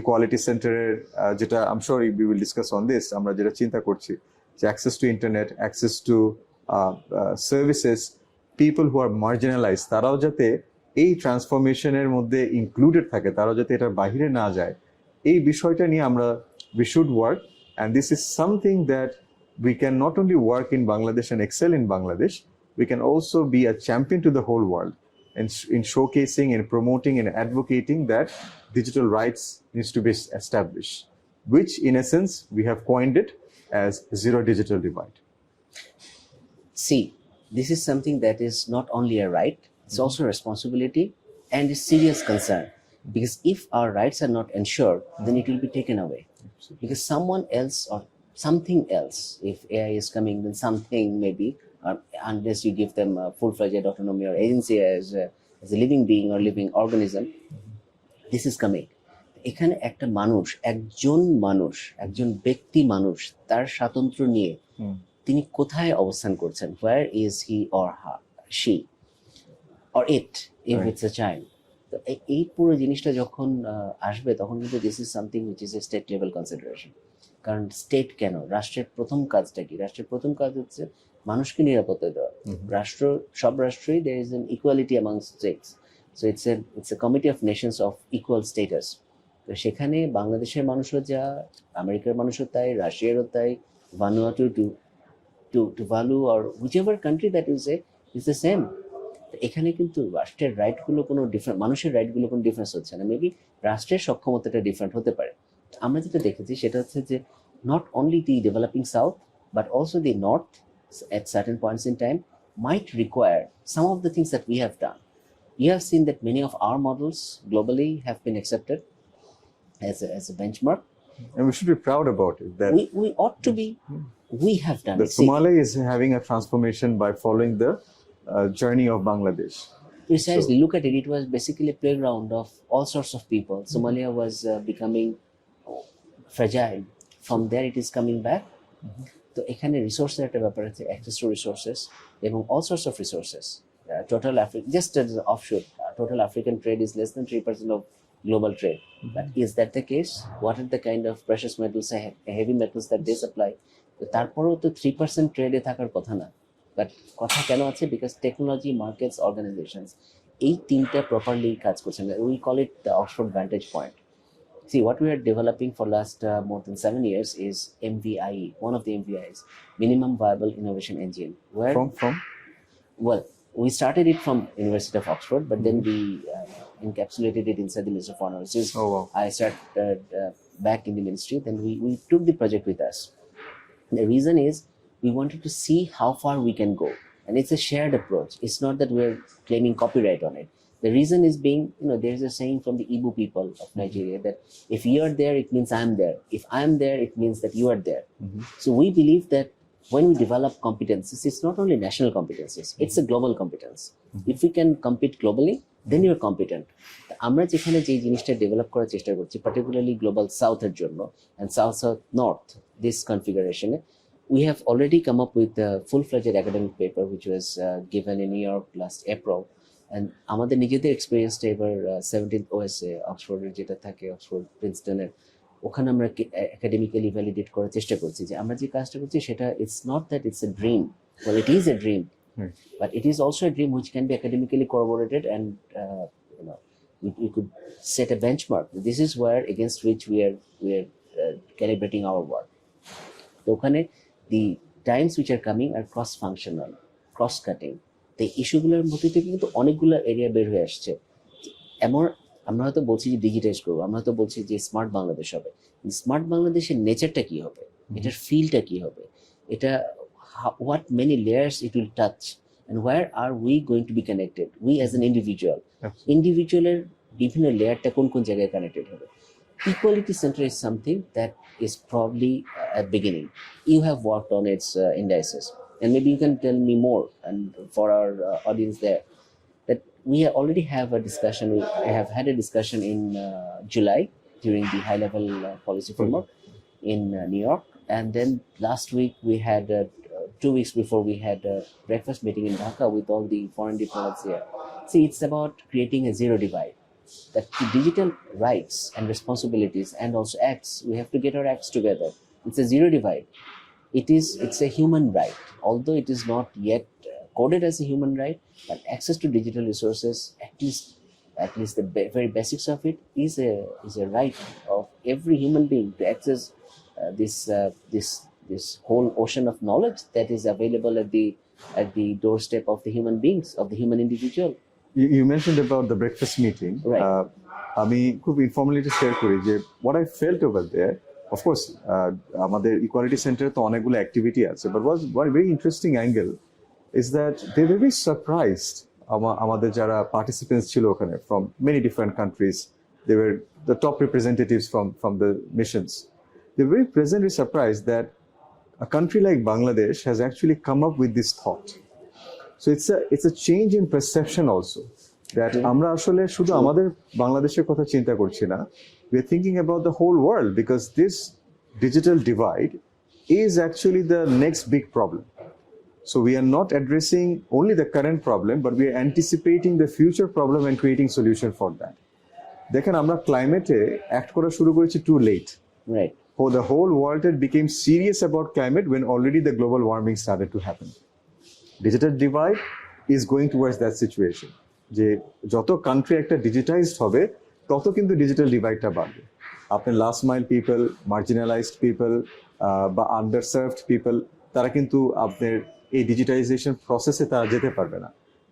[SPEAKER 1] equality সেন্টারের যেটা I am sure we will discuss on this, আমরা যেটা চিন্তা করছি যে access to internet, access to services, people who are marginalise, তারাও যাতে এই ট্রান্সফরমেশনের মধ্যে ইনক্লুডেড থাকে, তারাও যাতে এটার বাহিরে না যায়, এই বিষয়টা নিয়ে আমরা we should work, and this is something that we can not only work in Bangladesh and excel in Bangladesh, we can also be a champion to the whole world in showcasing and promoting and advocating that digital rights needs to be established, which in essence we have coined it as zero digital divide.
[SPEAKER 2] See, this is something that is not only a right, it's also a responsibility and a serious concern, because if our rights are not ensured, then it will be taken away.
[SPEAKER 1] Absolutely.
[SPEAKER 2] Because someone else or something else, if AI is coming, then something maybe, unless you give them a full-fledged autonomy or agency as a living being or living organism, this is coming. এখানে একটা মানুষ, একজন ব্যক্তি মানুষ তার স্বাতন্ত্র্য নিয়ে তিনি কোথায় অবস্থান করছেন, where is he or she or it if it's a child. তো এই পুরো জিনিসটা যখন আসবে তখন কিন্তু this is something which is a state level consideration. কারণ স্টেট কেন, রাষ্ট্রের প্রথম কাজটা কি? রাষ্ট্রের প্রথম কাজ হচ্ছে মানুষকে নিরাপত্তা দেওয়া। সব রাষ্ট্রই there is an equality among states, so it's a committee of nations of equal status. তো সেখানে বাংলাদেশের মানুষও যা, আমেরিকার মানুষও তাই, রাশিয়ারও তাই, Vanuatu Tuvalu or whichever country that you say is the same. এখানে কিন্তু রাষ্ট্রের রাইট গুলো কোনো ডিফারেন্ট, মানুষের রাইট গুলো কোনো ডিফারেন্স হচ্ছে না। মেবি রাষ্ট্রের সক্ষমতাটা ডিফারেন্ট হতে পারে। আমরা যেটা দেখেছি সেটা হচ্ছে যে not only the developing south but also the north at certain points in time might require some of the things that we have done. You have seen that many of our models globally have been accepted as a benchmark,
[SPEAKER 1] And we should be proud about it that
[SPEAKER 2] we ought to be. We have done
[SPEAKER 1] that
[SPEAKER 2] it.
[SPEAKER 1] Somalia is having a transformation by following the journey of Bangladesh.
[SPEAKER 2] Precisely. Look at it. It was basically a playground of all sorts of people. Somalia was becoming fragile. From there, it is coming back. তো এখানে রিসোর্সের একটা ব্যাপার আছে, access to resources এবং all source of resources. Total just offshore total African trade is less than 3% of global trade. But is that the case? What are the kind of precious metals, heavy metals that they supply? তো তারপরেও তো 3% ট্রেডে থাকার কথা না। But কথা কেন আছে? বিকজ টেকনোলজি, মার্কেটস, অর্গানাইজেশনস এই তিনটা প্রপারলি কাজ করছে না। We call it the Oxford Vantage point. See, what we are developing for last more than 7 years is MVIE, one of the MVIs, Minimum Viable Innovation Engine. Where
[SPEAKER 1] From
[SPEAKER 2] well, we started it from University of Oxford, but then we encapsulated it inside the Ministry of Foreign Affairs.
[SPEAKER 1] Oh, wow.
[SPEAKER 2] I started back in the ministry. Then we took the project with us. The reason is we wanted to see how far we can go, and it's a shared approach. It's not that we're claiming copyright on it. The reason is being, there's a saying from the Igbo people of Nigeria that if you're there, it means I'm there. If I'm there, it means that you are there. So we believe that when we develop competencies, it's not only national competencies, it's a global competence. If we can compete globally, then you're competent. আমরা যেখানে যে জিনিসটা develop করার চেষ্টা করছি, particularly global south-এর জন্য and south-north, this configuration, we have already come up with a full-fledged academic paper which was given in New York last April. And আমাদের নিজেদের এক্সপিরিয়েন্সটা এবার 17th OSA অক্সফোর্ডের যেটা থাকে, অক্সফোর্ড প্রিন্সটনের, ওখানে আমরা একাডেমিক্যালি ভ্যালিডেট করার চেষ্টা করছি যে আমরা যে কাজটা করছি সেটা it's not that it's a dream, well it is a dream, but it is also a dream which can be academically corroborated and we could set a benchmark. This is where against which we are calibrating our work. তো ওখানে the times which are coming are cross functional, cross cutting. তো এই ইস্যুগুলোর মধ্যে থেকে কিন্তু অনেকগুলো area বের হয়ে আসছে। এমন আমরা হয়তো বলছি যে ডিজিটাইজ করবো, আমরা হয়তো বলছি যে স্মার্ট বাংলাদেশ হবে। স্মার্ট বাংলাদেশের নেচারটা কি হবে, এটার ফিলটা কি হবে, এটা what many layers it will touch and where are we going to be connected, we as an ইন্ডিভিজুয়ালের বিভিন্ন লেয়ারটা কোন কোন জায়গায় কানেক্টেড হবে। Equality Center is something that is probably a beginning. You have worked on its indices. And maybe you can tell me more, and for our audience there, that we already have a discussion. I have had a discussion in July during the high-level policy framework in New York, and then last week we had 2 weeks before we had a breakfast meeting in Dhaka with all the foreign diplomats here. See, it's about creating a zero divide. That the digital rights and responsibilities and also acts, we have to get our acts together. It's a zero divide. It's a human right, although it is not yet coded as a human right, but access to digital resources, at least the very basics of it, is a right of every human being to access this whole ocean of knowledge that is available at the doorstep of the human beings, of the human individual.
[SPEAKER 1] You mentioned about the breakfast meeting.
[SPEAKER 2] Right.
[SPEAKER 1] আমি খুব informally share করি যে what I felt over there, of course আমাদের equality সেন্টারে তো অনেকগুলো activity আছে, but one very interesting angle is that they were very surprised. আমাদের যারা participants ছিল ওখানে from many different countries, they were the top representatives from the missions. They were very pleasantly surprised that a country like Bangladesh has actually come up with this thought. So it's a change in perception also. that আমরা আসলে শুধু আমাদের বাংলাদেশের কথা চিন্তা করছি না, we are thinking about the whole world, because this digital divide is actually the next big problem. So we are not addressing only the current problem, but we are anticipating the future problem and creating solution for that. দেখেন আমরা ক্লাইমেটে act করা শুরু করেছি too late.
[SPEAKER 2] Right.
[SPEAKER 1] For the whole world it became serious about climate when already the global warming started to happen. Digital divide is going towards that situation. যে যত country একটা digitised হবে তত কিন্তু ডিজিটাল ডিভাইডটা বাড়বে। আপনি last mile people, marginalised people বা আন্ডারসার্ভড people, তারা কিন্তু আপনার এই ডিজিটাইজেশন প্রসেসে তারা যেতে পারবে না।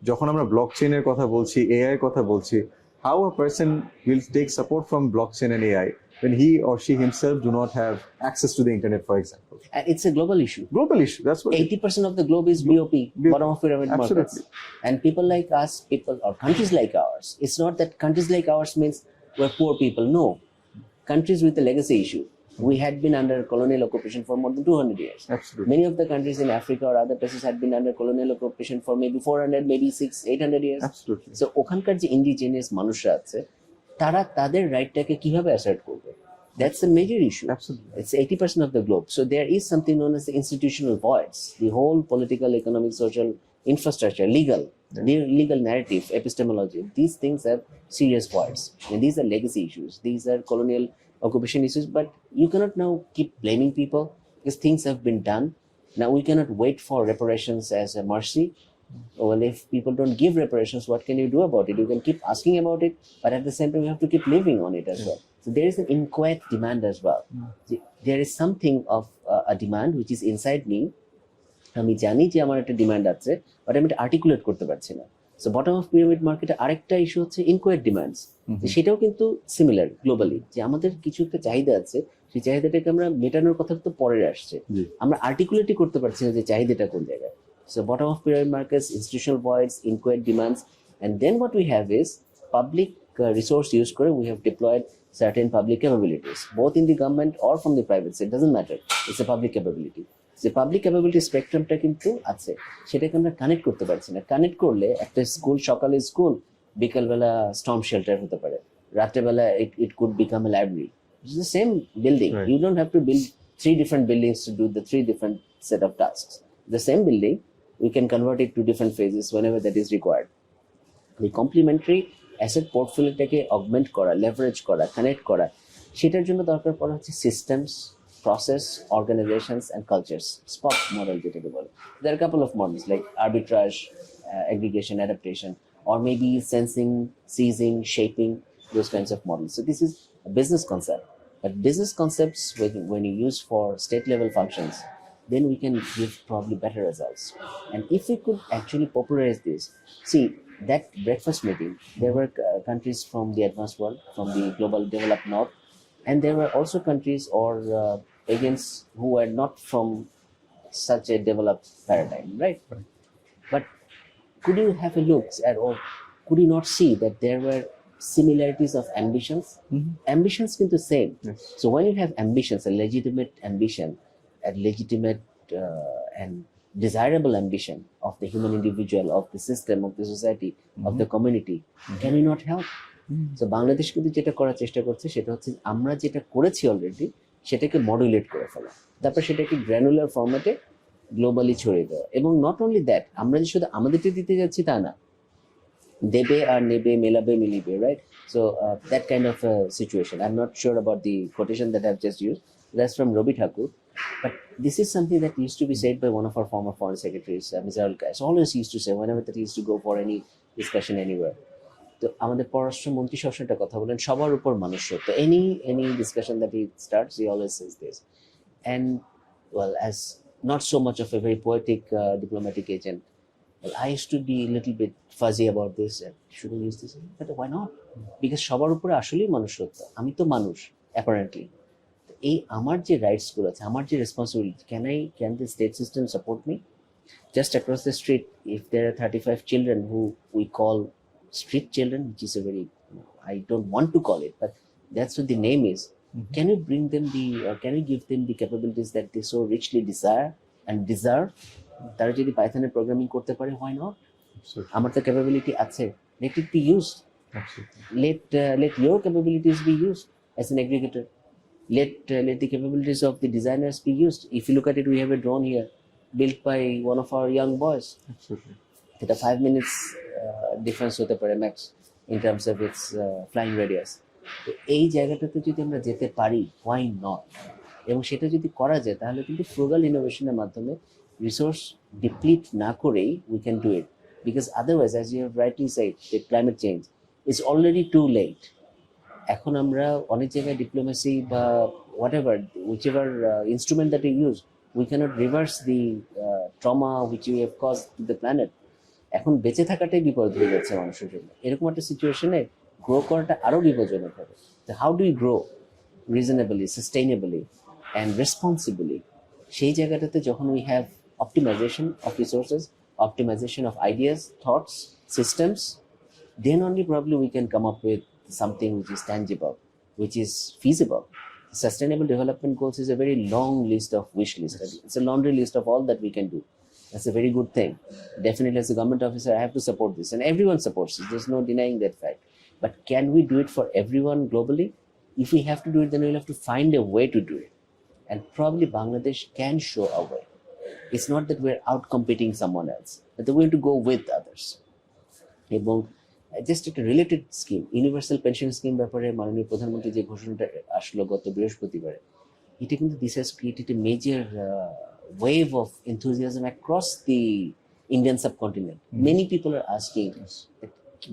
[SPEAKER 1] যখন আমরা ব্লক চেইনের কথা বলছি, এআই কথা বলছি, how a person will take support from blockchain and AI when he or she himself do not have access to the internet, for example.
[SPEAKER 2] And it's a global issue.
[SPEAKER 1] Global issue, that's what
[SPEAKER 2] 80% of the globe is BOP, bottom of pyramid markets.
[SPEAKER 1] Absolutely.
[SPEAKER 2] And people like us, people or countries like ours, it's not that countries like ours means we're poor people. No. Countries with a legacy issue. We had been under colonial occupation for more than 200 years.
[SPEAKER 1] Absolutely.
[SPEAKER 2] Many of the countries in Africa or other places had been under colonial occupation for maybe 400, maybe 800 years.
[SPEAKER 1] Absolutely.
[SPEAKER 2] So ওখানকার যে indigenous মানুষরা আছে তারা তাদের রাইটটাকে কিভাবে assert করবে? That's a major issue.
[SPEAKER 1] Absolutely.
[SPEAKER 2] It's 80% of the globe. So there is something known as the institutional voids. The whole political, economic, social infrastructure, legal narrative, epistemology. These things have serious voids. And these are legacy issues. These are colonial occupation issues. But you cannot now keep blaming people because things have been done. Now we cannot wait for reparations as a mercy. Well, if people don't give reparations, what can you do about it? You can keep asking about it, but at the same time, you have to keep living on it as well. So there is an inquiet demand as well. There is something of a demand which is inside me. আমি জানি যে আমার একটা demand আছে, but আমি এটা articulate করতে পারছি না। সো বটম অফ পিরামিড মার্কেটে আরেকটা ইস্যু হচ্ছে ইনকোয়ার ডিমান্ডস। সেটাও কিন্তু সিমিলার গ্লোবালি, যে আমাদের কিছু একটা চাহিদা আছে, সেই চাহিদাটাকে আমরা মেটানোর কথা তো পরে আসছে, আমরা আর্টিকুলেটই করতে পারছি না যে চাহিদাটা কোন জায়গায়। So bottom of pyramid markets, institutional voids, inquired demands, and then what we have is public resource use করে we have deployed certain public capabilities, both in the government or from the private sector, doesn't matter, it's a public capability. যে public capability স্পেকট্রামটা কিন্তু আছে, সেটাকে আমরা connect করতে পারছি না। Connect করলে একটা স্কুল সকালে স্কুল, বিকালবেলা স্টর্ম শেল্টার হতে পারে, রাত্রেবেলা it could become a library. It's the same building, you don't have to build 3 different buildings to do the 3 different set of tasks. The same building, we can convert it to different phases whenever that is required. The complementary asset portfolioটাকে augment করা, leverage করা, connect করা, সেটার জন্য দরকার পড়া হচ্ছে systems, process, organizations, and cultures. SPOC model যেটাকে বলে। There are a couple of models like arbitrage, aggregation, adaptation, or maybe sensing, seizing, shaping, those kinds of models. So this is a business concept. But business concepts, when you use for state level functions, then we can give probably better results. And if we could actually popularize this, see, that breakfast meeting, there were countries from the advanced world, from the global developed north, and there were also countries or agents who were not from such a developed paradigm, right? But could you have a look at, or could you not see that there were similarities of ambitions? Ambitions mean the same.
[SPEAKER 1] Yes.
[SPEAKER 2] So when you have ambitions, a legitimate ambition, a legitimate and desirable ambition of the human individual, of the system, of the society, of the community, can we not help? So Bangladesh কিন্তু যেটা করার চেষ্টা করছে সেটা হচ্ছে আমরা যেটা করেছি অলরেডি সেটাকে মডুলেট করে ফেলা, তারপর সেটাকে গ্র্যানুলার ফরম্যাটে গ্লোবালি ছড়িয়ে দেওয়া। এবং নট অনলি দ্যাট, আমরা যে শুধু আমাদেরকে দিতে যাচ্ছি তা না, দেবে আর নেবে, মেলাবে মিলিবে, right? So that kind of situation. I am not sure about the quotation that I have just used, that's from Rabi Thakur, but this is something that used to be said by one of our former foreign secretaries, Mr. Alkais, always used to say whenever that he used to go for any discussion anywhere. তো আমাদের পররাষ্ট্রমন্ত্রী সবসময় একটা কথা বলেন, সবার উপর মানুষত্ব। Any discussion that he starts, he always says this. And well, as not so much of a very poetic diplomatic agent, well, I used to be a little bit fuzzy about this. Shouldn't use this, but why not? Because সবার উপরে আসলেই মানুষত্ব। আমি তো মানুষ, apparently. এই আমার যে rights গুলো আছে, আমার যে responsibility, can the state system support me? Just across the street, if there are 35 children who we call street children, which is a very, I don't want to call it, but that's what the name is. Can you bring them can you give them the capabilities that they so richly desire and deserve? তারা যদি পাইথনের programming করতে পারে, why not? আমার তো capability আছে, let it be used.
[SPEAKER 1] Absolutely.
[SPEAKER 2] Let your capabilities be used as an aggregator. Let the capabilities of the designers be used. If you look at it, we have a drone here built by one of our young boys.
[SPEAKER 1] Absolutely.
[SPEAKER 2] এটা 5 minutes difference হতে পারে max in terms of its flying radius. তো এই জায়গাটাতে যদি আমরা যেতে পারি, হোয়াই নট, এবং সেটা যদি করা যায় তাহলে কিন্তু ফ্রুগাল ইনোভেশনের মাধ্যমে রিসোর্স ডিপ্লিট না করেই we can do it, because otherwise as you have rightly said that climate change is already too late. এখন আমরা অনেক জায়গায় ডিপ্লোমেসি বা whatever whichever instrument that you use, we can't reverse the trauma which you have cause to the planet. এখন বেঁচে থাকাটাই বিপদ হয়ে যাচ্ছে মানুষের জন্য। এরকম একটা সিচুয়েশনে গ্রো করাটা আরও বিপজ্জনক হবে। How do you grow reasonably, sustainably and responsibly? সেই জায়গাটাতে যখন we have optimization of resources, optimization of ideas, thoughts, systems, then only probably we can come up with something which is tangible, which is feasible. Sustainable development goals is a very long list of wish list. It's a laundry list of all that we can do. That's a very good thing. Definitely as a government officer, I have to support this, and everyone supports it. There's no denying that fact. But can we do it for everyone globally? If we have to do it, then we'll have to find a way to do it. And probably Bangladesh can show a way. It's not that we're out competing someone else, but that we're to go with others. এবং just একটা related scheme, universal pension scheme ব্যাপারে মাননীয় প্রধানমন্ত্রী যে ঘোষণাটা আসলো গত বৃহস্পতিবারে, এটা কিন্তু this has created a major wave of enthusiasm across the Indian subcontinent. Many people are asking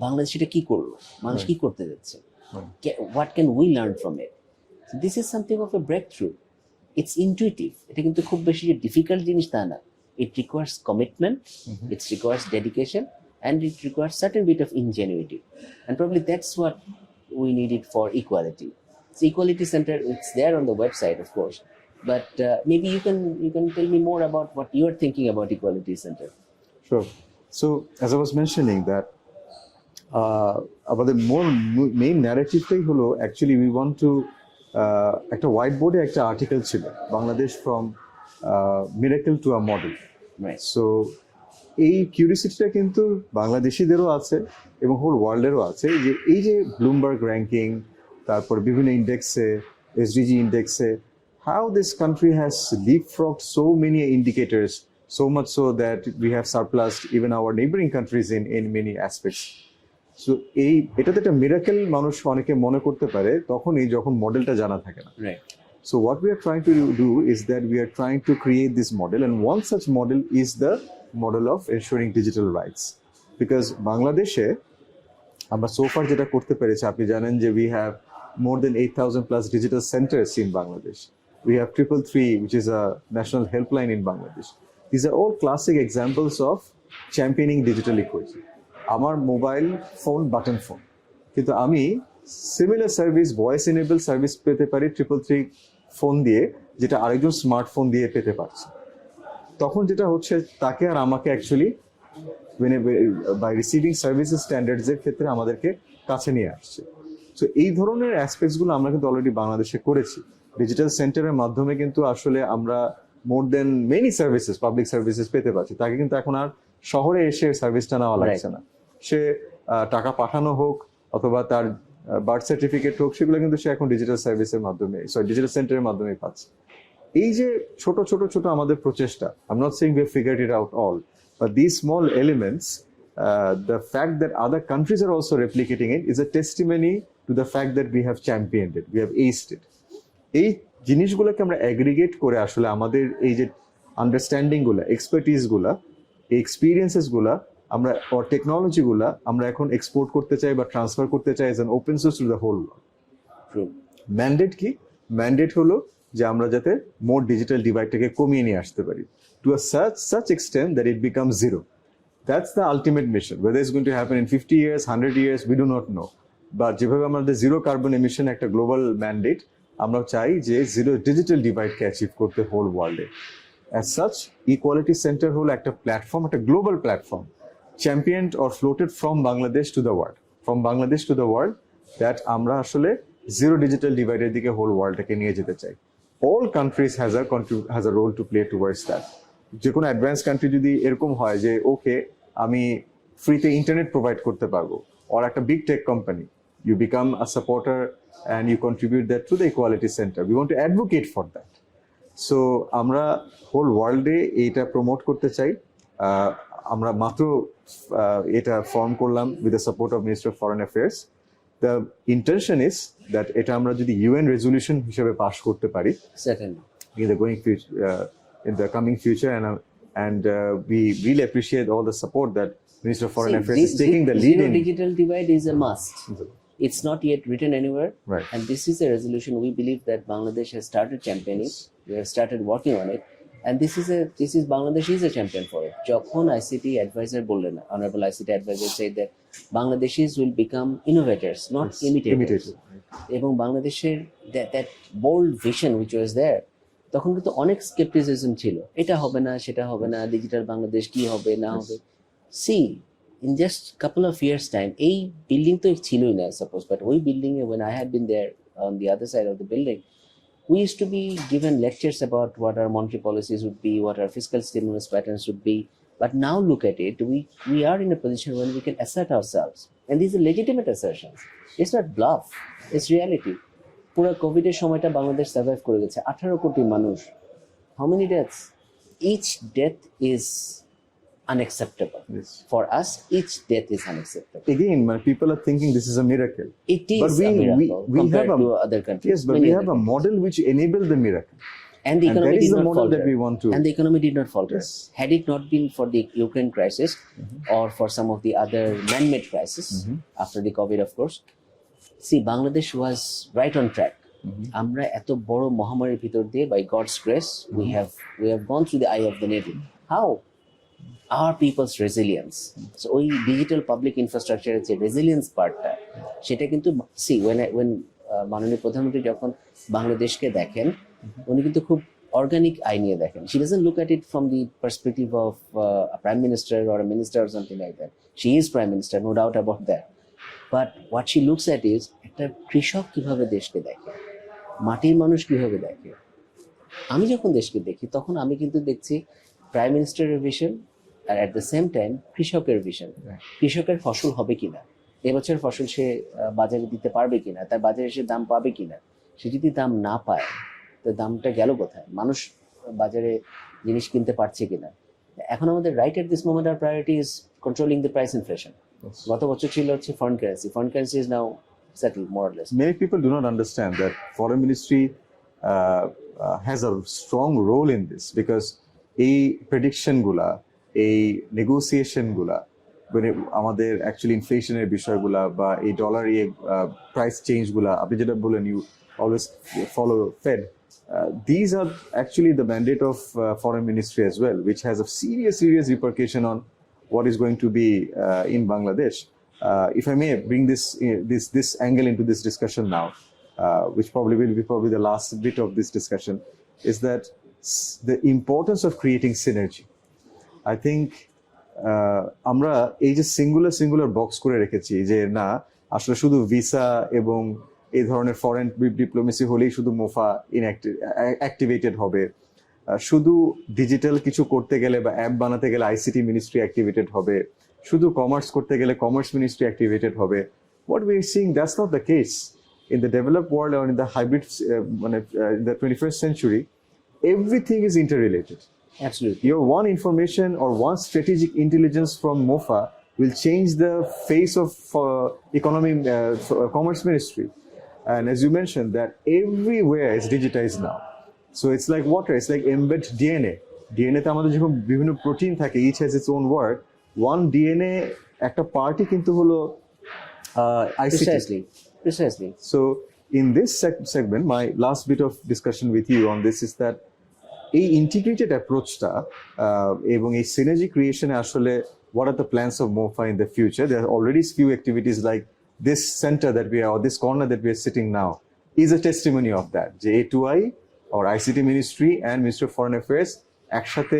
[SPEAKER 2] Bangladesh এটা কি করলো, মানুষ কি করতে যাচ্ছে, what can we learn from it? This is something of a breakthrough. It's intuitive. এটা কিন্তু খুব বেশি যে ডিফিকাল্ট জিনিস তা না। It requires commitment, it's requires dedication, and it requires certain bit of ingenuity, and probably that's what we needed for equality. So equality center, it's there on the website of course, but maybe you can tell me more about what you are thinking about equality center.
[SPEAKER 1] Sure. So as I was mentioning that about the main narrative thing holo, actually we want to একটা whiteboard এ একটা article ছিল, Bangladesh from miracle to a model,
[SPEAKER 2] Right.
[SPEAKER 1] so এই কিউরিসিটিটা কিন্তু বাংলাদেশিদেরও আছে এবং whole ওয়ার্ল্ডেরও আছে, যে এই যে ব্লুমবার্গ র্যাঙ্কিং, তারপর বিভিন্ন ইন্ডেক্সে, এসডিজি ইন্ডেক্সে, how this country has leapfrogged so many indicators, so much so that we have surpassed even our neighbouring countries in many aspects. So এটাতে একটা মিরাকেল মানুষ অনেকে মনে করতে পারে তখনই যখন মডেলটা জানা থাকে না।
[SPEAKER 2] Right.
[SPEAKER 1] So what we are trying to do is that we are trying to create this model, and one such model is the model of ensuring digital rights. Because Bangladeshe, আমরা so far যেটা করতে পেরেছি, আপনি জানেন যে we have more than 8,000 plus digital centers in Bangladesh. We have 333, which is a national helpline in Bangladesh. These are all classic examples of championing digital equity. আমার mobile phone button phone, কিন্তু আমি similar service, voice enable service পেতে পারি 333 phone দিয়ে, যেটা আরেকজন smartphone দিয়ে পেতে পারছে। তখন যেটা হচ্ছে, তাকে আর আমাকে actually by receiving services standards এর ক্ষেত্রে আমাদেরকে কাছে নিয়ে আসছে। সো এই ধরনের অ্যাসপেক্টসগুলো আমরা কিন্তু অলরেডি বাংলাদেশে করেছি। ডিজিটাল সেন্টারের মাধ্যমে কিন্তু আসলে আমরা more than many services, public services পেতে পারছি। তাকে কিন্তু এখন আর শহরে এসে সার্ভিসটা নেওয়া লাগছে না। সে টাকা পাঠানো হোক অথবা তার বার্থ সার্টিফিকেট হোক, সেগুলো কিন্তু সে এখন ডিজিটাল সার্ভিসের মাধ্যমে, ডিজিটাল সেন্টারের মাধ্যমে পাচ্ছে। এই যে ছোট ছোট ছোট আমাদের প্রচেষ্টা, I am not saying we have figured it out all, but this small elements, the fact that other countries are also replicating it is a testimony to the fact that we have championed it, we have aced it. এই জিনিসগুলোকে আমরা aggregate করে আসলে আমাদের এই যে আন্ডারস্ট্যান্ডিংগুলো, এক্সপার্টিসগুলো, এই এক্সপিরিয়েন্সেসগুলো আমরা, ওর টেকনোলজিগুলো আমরা এখন এক্সপোর্ট করতে চাই বা ট্রান্সফার করতে চাই as an open source to the whole world. Mandate কি? ম্যান্ডেট হলো যে আমরা যাতে মোর ডিজিটাল ডিভাইডটাকে কমিয়ে নিয়ে আসতে পারি to a such extent that it becomes zero. That's the ultimate mission. Whether it's going to happen in 50 years, 100 years, we do not know. But যেভাবে আমাদের জিরো কার্বন এমিশন একটা গ্লোবাল ম্যান্ডেট, আমরা চাই যে জিরো ডিজিটাল ডিভাইডকে অ্যাচিভ করতে whole ওয়ার্ল্ডে। As such equality centre হলো একটা প্ল্যাটফর্ম, একটা global platform, championed or floated from Bangladesh to the world, from Bangladesh to the world, that আমরা আসলে জিরো ডিজিটাল ডিভাইডের দিকে হোল ওয়ার্ল্ডটাকে নিয়ে যেতে চাই। All countries has a role to play towards that. যে কোনো অ্যাডভান্স কান্ট্রি যদি এরকম হয় যে ওকে আমি ফ্রিতে ইন্টারনেট প্রোভাইড করতে পারবো, or একটা big tech company, you become a supporter and you contribute that to the equality center. We want to advocate for that. So আমরা হোল ওয়ার্ল্ডে এইটা প্রমোট করতে চাই। আমরা মাত্র এটা ফর্ম করলাম with the support of minister of foreign affairs. The intention is that এটা আমরা যদি ইউএন রেজলিউশন হিসেবে পাস করতে পারি in the going future, in the coming future, and we really appreciate all the support that Minister of Foreign Affairs is taking the lead
[SPEAKER 2] zero
[SPEAKER 1] in.
[SPEAKER 2] digital divide is a must. It's not yet written anywhere,
[SPEAKER 1] Right.
[SPEAKER 2] and this is a resolution we believe that Bangladesh has started championing. We have started working on it, and this is Bangladesh is a champion for it. Jokhon ICT advisor bollen, honorable ICT advisor said that Bangladeshis will become innovators, not imitators. এবং বাংলাদেশের that bold vision which was there, তখন কিন্তু অনেক scepticism ছিল, এটা হবে না সেটা হবে না, ডিজিটাল বাংলাদেশ কি হবে না হবে। See, in just couple of years time, এই বিল্ডিং তো ছিলই না suppose, but ওই building A when I had been there on the other side of the building, we used to be given lectures about what our monetary policies would be, what our fiscal stimulus patterns would be. But now look at it, we are in a position when we can assert ourselves, and these are legitimate assertions. It's not bluff, it's reality. পুরো কোভিডের সময়টা Bangladesh survive করে গেছে, 18 কোটি মানুষ। How many deaths? Each death is unacceptable.
[SPEAKER 1] Yes.
[SPEAKER 2] For us, each death is unacceptable.
[SPEAKER 1] Again, people are thinking this is a miracle.
[SPEAKER 2] It is
[SPEAKER 1] But
[SPEAKER 2] a miracle
[SPEAKER 1] we
[SPEAKER 2] compared
[SPEAKER 1] have
[SPEAKER 2] to other countries.
[SPEAKER 1] Yes, but
[SPEAKER 2] many
[SPEAKER 1] we
[SPEAKER 2] other
[SPEAKER 1] have a
[SPEAKER 2] countries.
[SPEAKER 1] model which enabled the miracle.
[SPEAKER 2] And the economy
[SPEAKER 1] that is
[SPEAKER 2] did
[SPEAKER 1] the
[SPEAKER 2] not
[SPEAKER 1] model
[SPEAKER 2] falter.
[SPEAKER 1] that we want to.
[SPEAKER 2] And the economy did not falter.
[SPEAKER 1] Yes.
[SPEAKER 2] Had it not been for the Ukraine crisis or for some of the other man-made crises after the COVID, of course, see, Bangladesh was right on track. আমরা এত বড় মহামারীর ভিতর দিয়ে, by God's grace, we have gone through the eye of the needle. How? Our people's resilience. So ওই digital public ইনফ্রাস্ট্রাকচারের যে resilience পার্টটা, সেটা কিন্তু সি when মাননীয় প্রধানমন্ত্রী যখন বাংলাদেশকে দেখেন, উনি কিন্তু খুব অর্গানিক আই নিয়ে দেখেন। She doesn't look at it from the perspective of a prime minister or a minister or something like that. She is prime minister, no doubt about that. But what she looks at is একটা কৃষক কিভাবে দেশকে দেখে, মাটির মানুষ কিভাবে দেখে। আমি যখন দেশকে দেখি তখন আমি কিন্তু দেখছি প্রাইম মিনিস্টারের ভিশন আর অ্যাট দ্য সেম টাইম কৃষকের ভিশন। কৃষকের ফসল হবে কিনা, এবছর ফসল সে বাজারে দিতে পারবে কিনা, তার বাজারে সে দাম পাবে কিনা। সে যদি দাম না পায়, তো দামটা গেল কোথায়, মানুষ বাজারে জিনিস কিনতে পারছে কিনা। এখন আমাদের right at this moment our priority is controlling the price inflation. গত বছর ছিল হচ্ছে foreign currency is now settled more or less.
[SPEAKER 1] Many people do not understand that foreign ministry has a strong role in this, because এই prediction গুলা, এই negotiation গুলা, মানে আমাদের অ্যাকচুয়ালি ইনফ্লেশনের বিষয়গুলা বা এই ডলার প্রাইস চেঞ্জ গুলা, আপনি যেটা বলেন you always follow Fed, these are actually the mandate of foreign ministry as well, which has a serious repercussion on what is going to be in Bangladesh. If I may bring this angle into this discussion now, which probably will be the last bit of this discussion, is that the importance of creating synergy. I think আমরা এই যে singular box করে রেখেছি যে না আসলে শুধু visa এবং এই ধরনের ফরেন ডিপ্লোমেসি হলেই শুধু মোফা অ্যাক্টিভেটেড হবে, শুধু ডিজিটাল কিছু করতে গেলে বা অ্যাপ বানাতে গেলে আইসিটি মিনিস্ট্রি অ্যাক্টিভেটেড হবে, শুধু কমার্স করতে গেলে কমার্স মিনিস্ট্রি অ্যাক্টিভেটেড হবে। What we are seeing, that's not the case. In the developed world or in the hybrid, in the 21st century, everything is interrelated.
[SPEAKER 2] Absolutely.
[SPEAKER 1] Your one information or one strategic intelligence from MOFA will change the face of economy, commerce ministry. And as you mentioned, that everywhere is digitized now. So it's like water, it's like embed DNA. DNA তে আমাদের যখন বিভিন্ন protein থাকে, each has its own word. One DNA একটা party কিন্তু হলো ICT.
[SPEAKER 2] Precisely.
[SPEAKER 1] So in this segment, my last bit of discussion with you on this is that এই integrated অ্যাপ্রোচটা এবং এই সিনার্জি ক্রিয়েশনে আসলে what are the plans of MOFA in the future? There are already few activities like this center that we are, or this corner that we are sitting now is a testimony of that. যে A2I or ICT Ministry and Ministry of Foreign Affairs একসাথে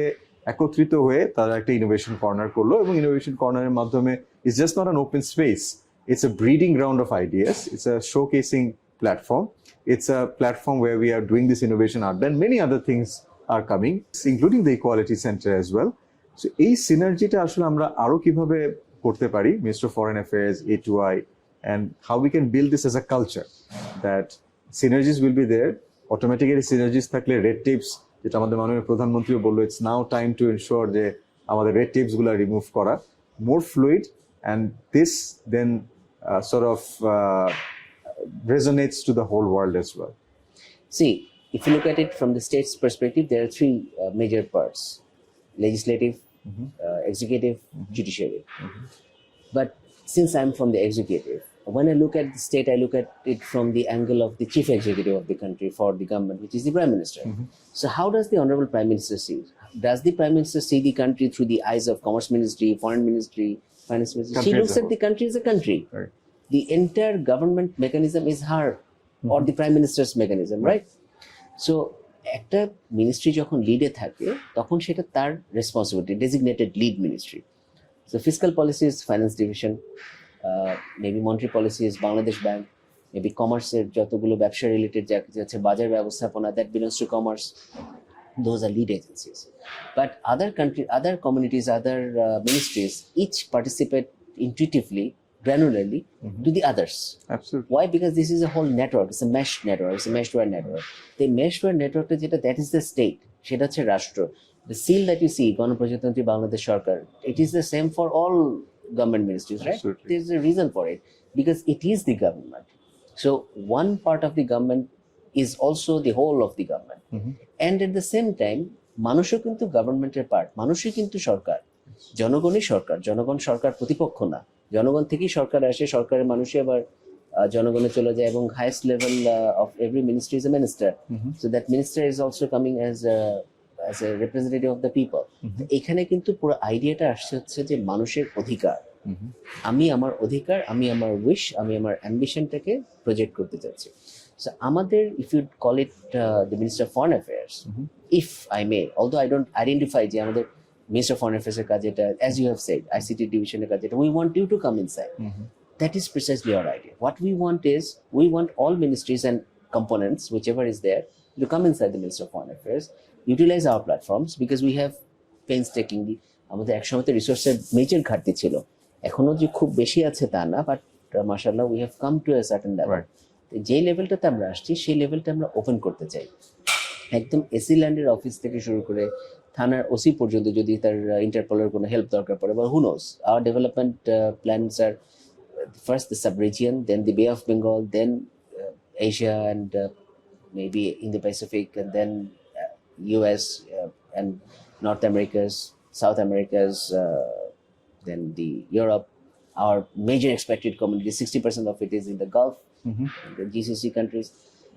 [SPEAKER 1] একত্রিত হয়ে তারা একটা innovation corner করলো, এবং innovation কর্নারের মাধ্যমে it's just not an open space, it's a breeding ground of ideas, it's a showcasing platform, it's a platform where we are doing this innovation art, then many other things are coming, including the equality center as well. So এই সিনার্জিটা আসলে আমরা আরো কিভাবে করতে পারি, Ministry of Foreign Affairs, A2I, and how we can build this as a culture that synergies will be there. Automatically synergies থাকলে red tapes, যেটা আমাদের মাননীয় প্রধানমন্ত্রীও বললো, it's now time to ensure যে আমাদের red tapes গুলা remove করা, more fluid, and this then sort of resonates to the whole world as well.
[SPEAKER 2] See, if you look at it from the state's perspective, there are three major parts: legislative, executive, judiciary. But since I'm from the executive, when I look at the state, I look at it from the angle of the chief executive of the country for the government, which is the prime minister. So how does the honorable prime minister see it? Does the prime minister see the country through the eyes of commerce ministry, foreign ministry, finance ministry?
[SPEAKER 1] Country
[SPEAKER 2] She
[SPEAKER 1] as
[SPEAKER 2] looks
[SPEAKER 1] a
[SPEAKER 2] at the country as a country.
[SPEAKER 1] Right.
[SPEAKER 2] The entire government mechanism is her or the prime minister's mechanism, right? So একটা ministry যখন লিডে থাকে তখন সেটা তার responsibility, designated lead ministry. So fiscal policy is finance division, maybe monetary policy is Bangladesh bank, maybe কমার্সের যতগুলো ব্যবসা related যা কিছু আছে, বাজার ব্যবস্থাপনা, that belongs to commerce, those are lead agencies. But other country, other communities, other ministries, each participate intuitively, granularly to the others.
[SPEAKER 1] Absolutely.
[SPEAKER 2] Why? Because this is a whole network. It's a mesh network. It's a meshware network. The meshware network that is the state. সেটা হচ্ছে রাষ্ট্র. The seal that you see, গণপ্রজাতন্ত্রী বাংলাদেশ সরকার, it is the same for all government ministries, right?
[SPEAKER 1] Absolutely.
[SPEAKER 2] There's a reason for it because it is the government. So one part of the government is also the whole of the government. And at the same time, মানুষও কিন্তু গভর্নমেন্টের part, মানুষই কিন্তু সরকার, জনগণই সরকার, জনগণ সরকার প্রতিপক্ষ না, জনগণ থেকেই সরকার আসে, সরকারের মানুষই আবার জনগণে চলে যায়, এবং highest level of every ministry is a minister, so that minister is also coming as a representative of the people. এখানে কিন্তু পুরো আইডিয়াটা আসছে হচ্ছে যে মানুষের অধিকার, আমি আমার অধিকার, আমি আমার উইশ, আমি আমার অ্যাম্বিশনটাকে প্রজেক্ট করতে চাচ্ছি। So আমাদের, if you call it the Minister of Foreign Affairs, if I may, although I don't identify যে আমাদের Minister of Foreign Affairs এর কাজ এটা, as you have said, ICT division এর কাজ এটা, we want you to come inside. That is precisely our idea. What we want is, we want all ministries and components, whichever is there, to come inside the Minister of Foreign Affairs, utilize our platforms, because we have painstakingly, আমাদের একসময় তো রিসোর্সের major ঘাটতি ছিল, এখনো যে খুব বেশি আছে তা না, বাট মাশাআল্লাহ we have come to a certain level. যে লেভেলটাতে আমরা আসছি সেই লেভেলটা আমরা ওপেন করতে চাই, একদম এসি ল্যান্ডের অফিস থেকে শুরু করে থানার ওসি পর্যন্ত যদি তার ইন্টারপোলের কোনো হেল্প দরকার পড়ে, বা who knows, our development plans are first the sub region, then the Bay of Bengal, then Asia and maybe in the Pacific, and then US and North Americas, South Americas, then the Europe. Our major expected community, 60% of it is in the Gulf, the GCC countries.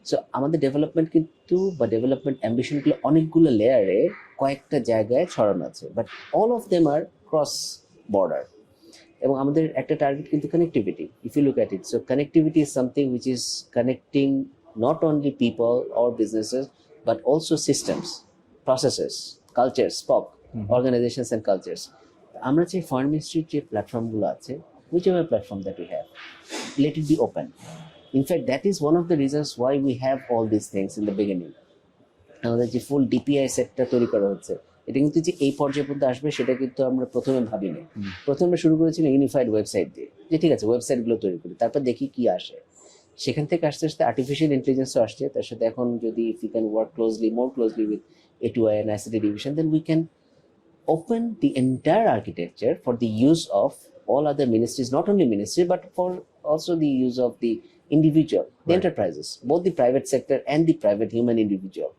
[SPEAKER 2] So আমাদের development কিন্তু বা development অ্যাম্বিশনগুলো অনেকগুলো লেয়ারে কয়েকটা জায়গায় ছড়ানো আছে, but all of them are cross border. এবং আমাদের একটা টার্গেট কিন্তু connectivity, if you look at it. So connectivity is something which is connecting not only people or businesses, but also systems, processes, cultures, pop organisations and cultures. আমরা যে foreign মিনিস্ট্রির যে প্ল্যাটফর্মগুলো আছে, whichever platform that we have, let it be open. In fact, that is one of the reasons why we have all these things in the beginning. আমাদের যে ফুল DPI সেটটা তৈরি করা হচ্ছে, এটা কিন্তু যে এই পর্যায়ে পর্যন্ত আসবে সেটা কিন্তু আমরা প্রথমে ভাবিনি। প্রথমে শুরু করেছিল ইউনিফাইড ওয়েবসাইট দিয়ে, যে ঠিক আছে ওয়েবসাইটগুলো তৈরি করি, তারপর দেখি কি আসে। সেখান থেকে আস্তে আস্তে আর্টিফিশিয়াল ইন্টেলিজেন্সও আসছে, তার সাথে এখন যদি if we can work closely, more closely with A2I and ICT division, then we can open the entire architecture for the use of all other ministries, not only ministries, but for also the use of the individual, the enterprises, both the private sector and the private human individual.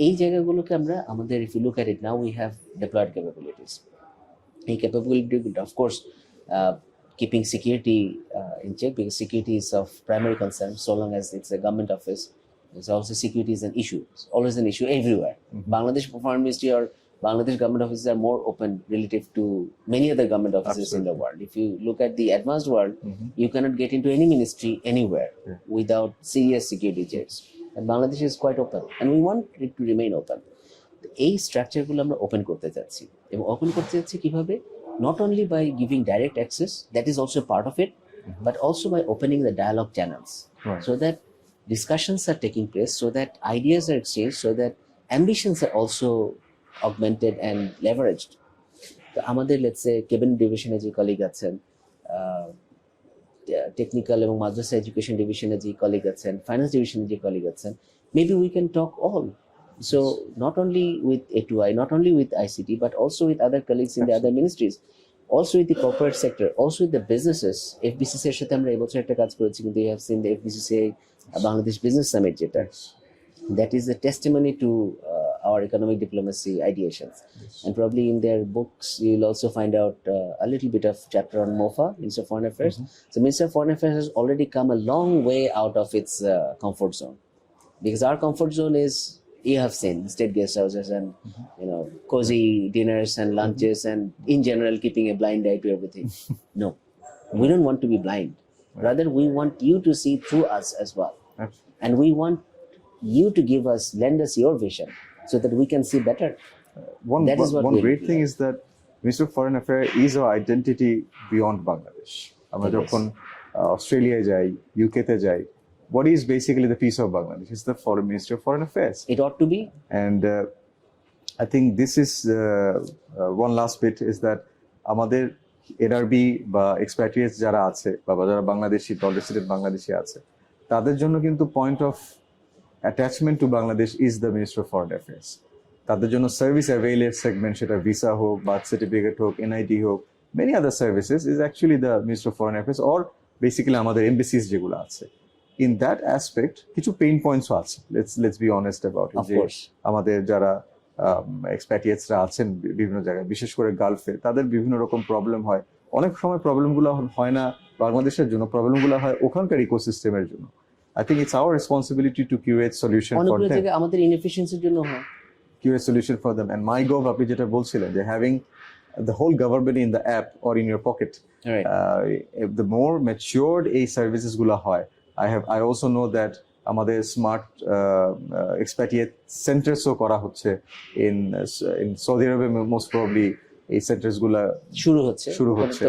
[SPEAKER 2] এই জায়গাগুলোকে আমরা আমাদের, if you look at it now, we have deployed capabilities. এই capability, of course, keeping security in check, because security is of primary concern. So long as it's a government office, there's also security is an issue. It's always an issue everywhere. Bangladesh Foreign Ministry or Bangladesh government offices are more open relative to many other government offices in the world. If you look at the advanced world, you cannot get into any ministry anywhere without serious security checks. And Bangladesh is quite open, and we want it to remain open. এই স্ট্রাকচারগুলো আমরা open করতে চাচ্ছি, এবং open করতে চাচ্ছি কিভাবে? Not only by giving direct access, that is also part of it, but also by opening the dialogue channels, so that discussions are taking place, so that ideas are exchanged, so that ambitions are also augmented and leveraged. তো আমাদের let's say cabin ডিভিশনে যে colleague আছেন, technical এবং মাদ্রাসা education ডিভিশনে যে colleague আছেন, finance ডিভিশনে যে কলিগ আছেন, maybe we can talk all. So not only with A2I, not only with ICT, but also with other colleagues in the other ministries, also with the corporate sector, also with the businesses. FBCC এর সাথে আমরা এবছর একটা কাজ করেছি, কিন্তু you have seen the FBCCI Bangladesh Business Summit যেটা, that is a testimony to our economic diplomacy ideations. And probably in their books you'll also find out a little bit of chapter on MOFA, Minister of Foreign Affairs. So Minister of Foreign Affairs has already come a long way out of its comfort zone, because our comfort zone is, you have seen, state guest houses and cozy dinners and lunches and in general keeping a blind eye to everything. No, we don't want to be blind. Rather, we want you to see through us as well. And we want you to lend us your vision so that we can see better.
[SPEAKER 1] One great thing is that Minister of Foreign Affairs is our identity beyond Bangladesh. আমরা যখন অস্ট্রেলিয়ায় যাই, ইউকেতে যাই, what is basically the piece of Bangladesh? It's the Foreign Ministry of Foreign Affairs.
[SPEAKER 2] It ought to be.
[SPEAKER 1] And I think this is one last bit is that আমাদের NRB বা expatriates যারা আছে বা যারা বাংলাদেশি non-resident বাংলাদেশি আছে, তাদের জন্য কিন্তু point of attachment to Bangladesh is the Ministry of Foreign Affairs. তাদের জন্য সার্ভিস অ্যাভেইলের সেগমেন্ট, সেটা ভিসা হোক, বার্থ সার্টিফিকেট হোক, NID হোক, many other services is actually the Ministry of Foreign Affairs or basically আমাদের embassies যেগুলো আছে. In that aspect, কিছু পেইন পয়েন্টসও আছে. Let's be honest about it.
[SPEAKER 2] Of course.
[SPEAKER 1] আমাদের যারা এক্সপ্যাট্রিয়েটসরা আছেন বিভিন্ন জায়গায়, বিশেষ করে গালফে, তাদের বিভিন্ন রকম প্রবলেম হয়. অনেক সময় প্রবলেমগুলো হয় না বাংলাদেশের জন্য, প্রবলেমগুলো হয় ওখানকার ইকোসিস্টেমের জন্য. I think it's our responsibility to curate solution for
[SPEAKER 2] অনেকগুলো
[SPEAKER 1] them.
[SPEAKER 2] জায়গায় আমাদের ইনএফিশিয়েন্সির জন্য হয়.
[SPEAKER 1] Curate solution for them. And MyGov, আপনি যেটা বলছিলেন, যে having the whole government in the app or in your pocket,
[SPEAKER 2] Right.
[SPEAKER 1] If the more matured এই সার্ভিসেস গুলো হয়, I also know that আমাদের স্মার্ট এক্সপ্যাট্রিয়েট সেন্টারসও করা হচ্ছে in সৌদি আরবে, মোস্ট প্রবাবলি এই সেন্টার্স গুলা
[SPEAKER 2] শুরু হচ্ছে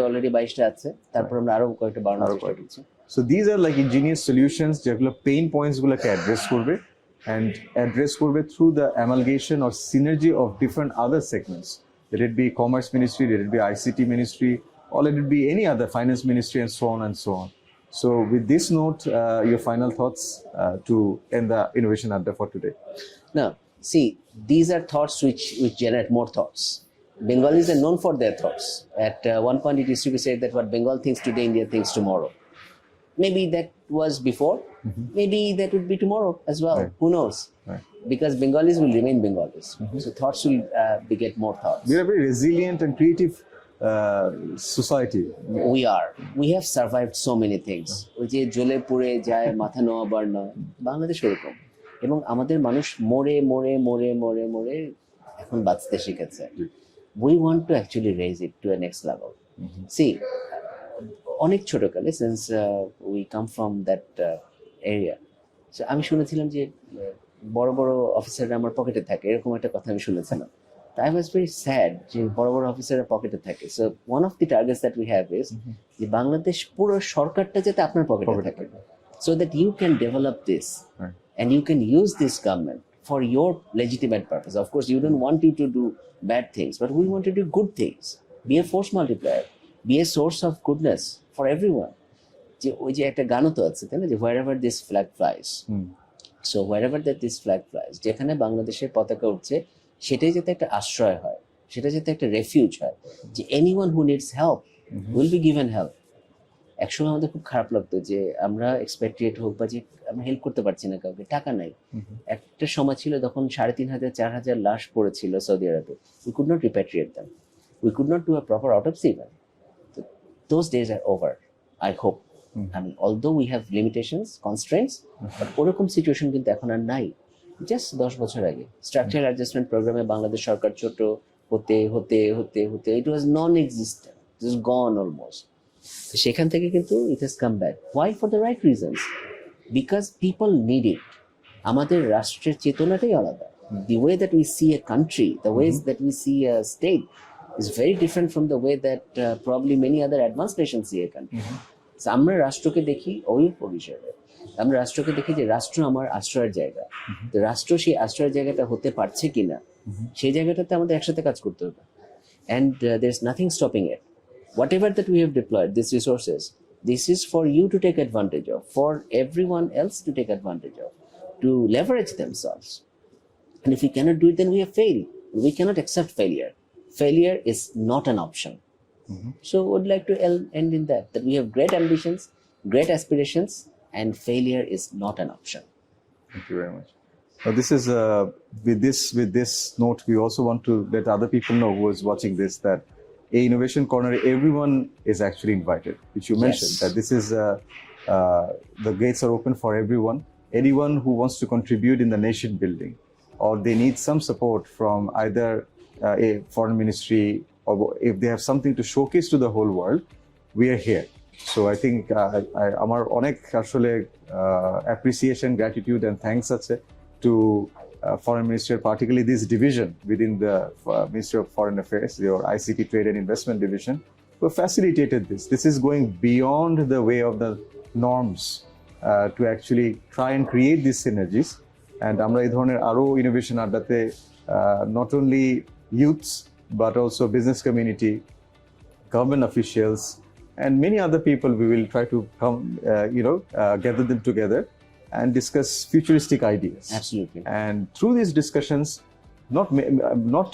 [SPEAKER 2] অলরেডি 22টা আছে, তারপর আমরা আরো কয়েকটা বাড়ানোর চেষ্টা করছি.
[SPEAKER 1] So these are like ingenious solutions যেগুলো পেইন পয়েন্টস গুলোকে অ্যাড্রেস করবে, and address করবে through the amalgamation or synergy of different other segments. Let it be Commerce Ministry, let it be ICT Ministry, or let it be any other Finance Ministry, and so on and so on. So with this note, your final thoughts to end the Innovation Adda for today.
[SPEAKER 2] Now, see, these are thoughts which generate more thoughts. Bengalis are known for their thoughts. At one point it used to be said that what Bengal thinks today, India thinks tomorrow. Maybe that was before, maybe that would be tomorrow as well.
[SPEAKER 1] Right.
[SPEAKER 2] Who knows?
[SPEAKER 1] Right.
[SPEAKER 2] Because Bengalis will remain Bengalis. So thoughts will beget more thoughts.
[SPEAKER 1] We are a very resilient and creative society.
[SPEAKER 2] We have survived so many things. ওই যে জ্বলে পুড়ে যায় মাথা নোয়া বার না, বাংলাদেশ ওরকম. এবং আমাদের মানুষ মরে মরে মরে মরে মরে এখন বাঁচতে শিখেছে. We want to actually raise it to a next level. See, অনেক ছোটকালে, since we come from that area, so আমি শুনেছিলাম যে বড় বড় অফিসাররা আমার পকেটে থাকে, এরকম একটা কথা আমি শুনেছিলাম. I was very sad যে বড় বড় অফিসাররা পকেটে থাকে. So one of the targets that we have is যে বাংলাদেশ পুরো সরকারটা যাতে আপনার পকেটে থাকে, so that you can develop this, and you can use this government for your legitimate purpose. Of course, you don't want you to do bad things, but we want to do good things. Be a force multiplier, be a source of goodness for everyone. যে ওই যে একটা গানও তো আছে তাই না, যে wherever this flag flies, so wherever that this flag flies, যেখানে বাংলাদেশের পতাকা উঠছে সেটাই যাতে একটা আশ্রয় হয়, সেটা যাতে একটা রেফিউজ হয়, যে anyone who needs help will be given help. একসময় আমাদের খুব খারাপ লাগতো যে আমরা এক্সপ্যাট্রিয়েট হোক বা যে আমরা হেল্প করতে পারছি না কাউকে, টাকা নাই. একটা সময় ছিল তখন 3,500-4,000 লাশ পড়েছিল সৌদি আরবে. We could not repatriate them, we could not do a proper autopsy even. Those days are over, I hope. I mean, although we have limitations, constraints, but ওরকম সিচুয়েশন কিন্তু এখন আর নাই. জাস্ট 10 বছর আগে স্ট্রাকচার অ্যাডজাস্টমেন্ট প্রোগ্রামে বাংলাদেশ সরকার ছোট হতে হতে হতে হতে ইট ওয়াজ নন এক্সিস্টেন্ট, ইট ওয়াজ গন অলমোস্ট. সেখান থেকে কিন্তু it has come back. Why? For the right reasons, because people need it. আমাদের রাষ্ট্রের চেতনাটাই আলাদা. The way that we see a country, the ways that we see a state is very different from the way that probably many other advanced nations see a country. So আমরা রাষ্ট্রকে দেখি ওই পরিসরে, আমরা রাষ্ট্রকে দেখি যে রাষ্ট্র আমার আশ্রয়ের জায়গা. তো রাষ্ট্র সেই আশ্রয়ের জায়গাটা হতে পারছে কিনা, সেই জায়গাটাতে আমাদের একসাথে কাজ করতে হবে. and there's nothing stopping it. Whatever that we have deployed, these resources, this is for you to take advantage of, for everyone else to take advantage of, to leverage themselves. And if we cannot do it, then we have failed. We cannot accept failure. Failure is not an option. So I would like to end in that we have great ambitions, great aspirations, and failure is not an option.
[SPEAKER 1] Thank you very much. Now, this is with this note, we also want to let other people know who is watching this that a Innovation Corner, everyone is actually invited, which you mentioned.
[SPEAKER 2] Yes.
[SPEAKER 1] That this is the gates are open for everyone. Anyone who wants to contribute in the nation building, or they need some support from either a foreign ministry, or if they have something to showcase to the whole world, we are here. So I think আমার অনেক আসলে appreciation, gratitude and thanks আছে to Foreign Ministry, particularly this division within the Ministry of Foreign Affairs, your ICT Trade and Investment Division, who facilitated this. This is going beyond the way of the norms to actually try and create these synergies. And আমরা এই ধরনের আরো innovation আড্ডাতে not only youths but also business community, government officials, and many other people, we will try to come, gather them together and discuss futuristic ideas.
[SPEAKER 2] Absolutely.
[SPEAKER 1] And through these discussions, not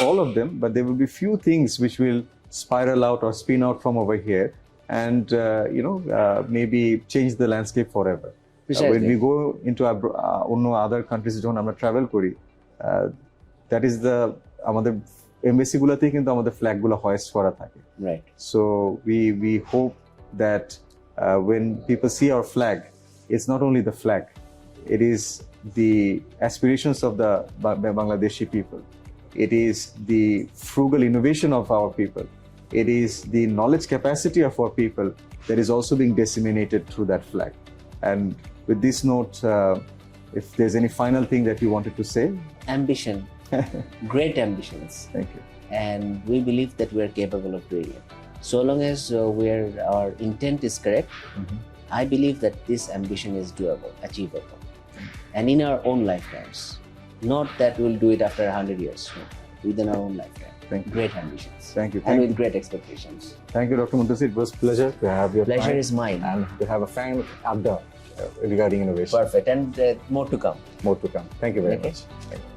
[SPEAKER 1] all of them, but there will be few things which will spiral out or spin out from over here, and maybe change the landscape forever. When we go into other countries, যখন আমরা travel করি, that is the আমাদের embassy গুলোতেই কিন্তু আমাদের flag গুলো hoist করা থাকে.
[SPEAKER 2] Right.
[SPEAKER 1] So we hope that when people see our flag, it's not only the flag, it is the aspirations of the Bangladeshi people. It is the frugal innovation of our people. It is the knowledge capacity of our people that is also being disseminated through that flag. And with this note, if there's any final thing that you wanted to say.
[SPEAKER 2] Ambition. Great ambitions.
[SPEAKER 1] Thank you.
[SPEAKER 2] And we believe that we are capable of doing it. So long as our intent is correct, I believe that this ambition is doable, achievable, and in our own lifetimes. Not that we'll do it after 100 years, no, within our own lifetime.
[SPEAKER 1] Thank you.
[SPEAKER 2] Great ambitions.
[SPEAKER 1] Thank you.
[SPEAKER 2] And with great expectations.
[SPEAKER 1] Thank you, Dr. Muntasir. It was a pleasure to have your
[SPEAKER 2] Pleasure
[SPEAKER 1] time
[SPEAKER 2] is mine.
[SPEAKER 1] and to have a fan Adda regarding innovation.
[SPEAKER 2] Perfect. And more to come.
[SPEAKER 1] More to come. Thank you very
[SPEAKER 2] Okay.
[SPEAKER 1] much. Thank you.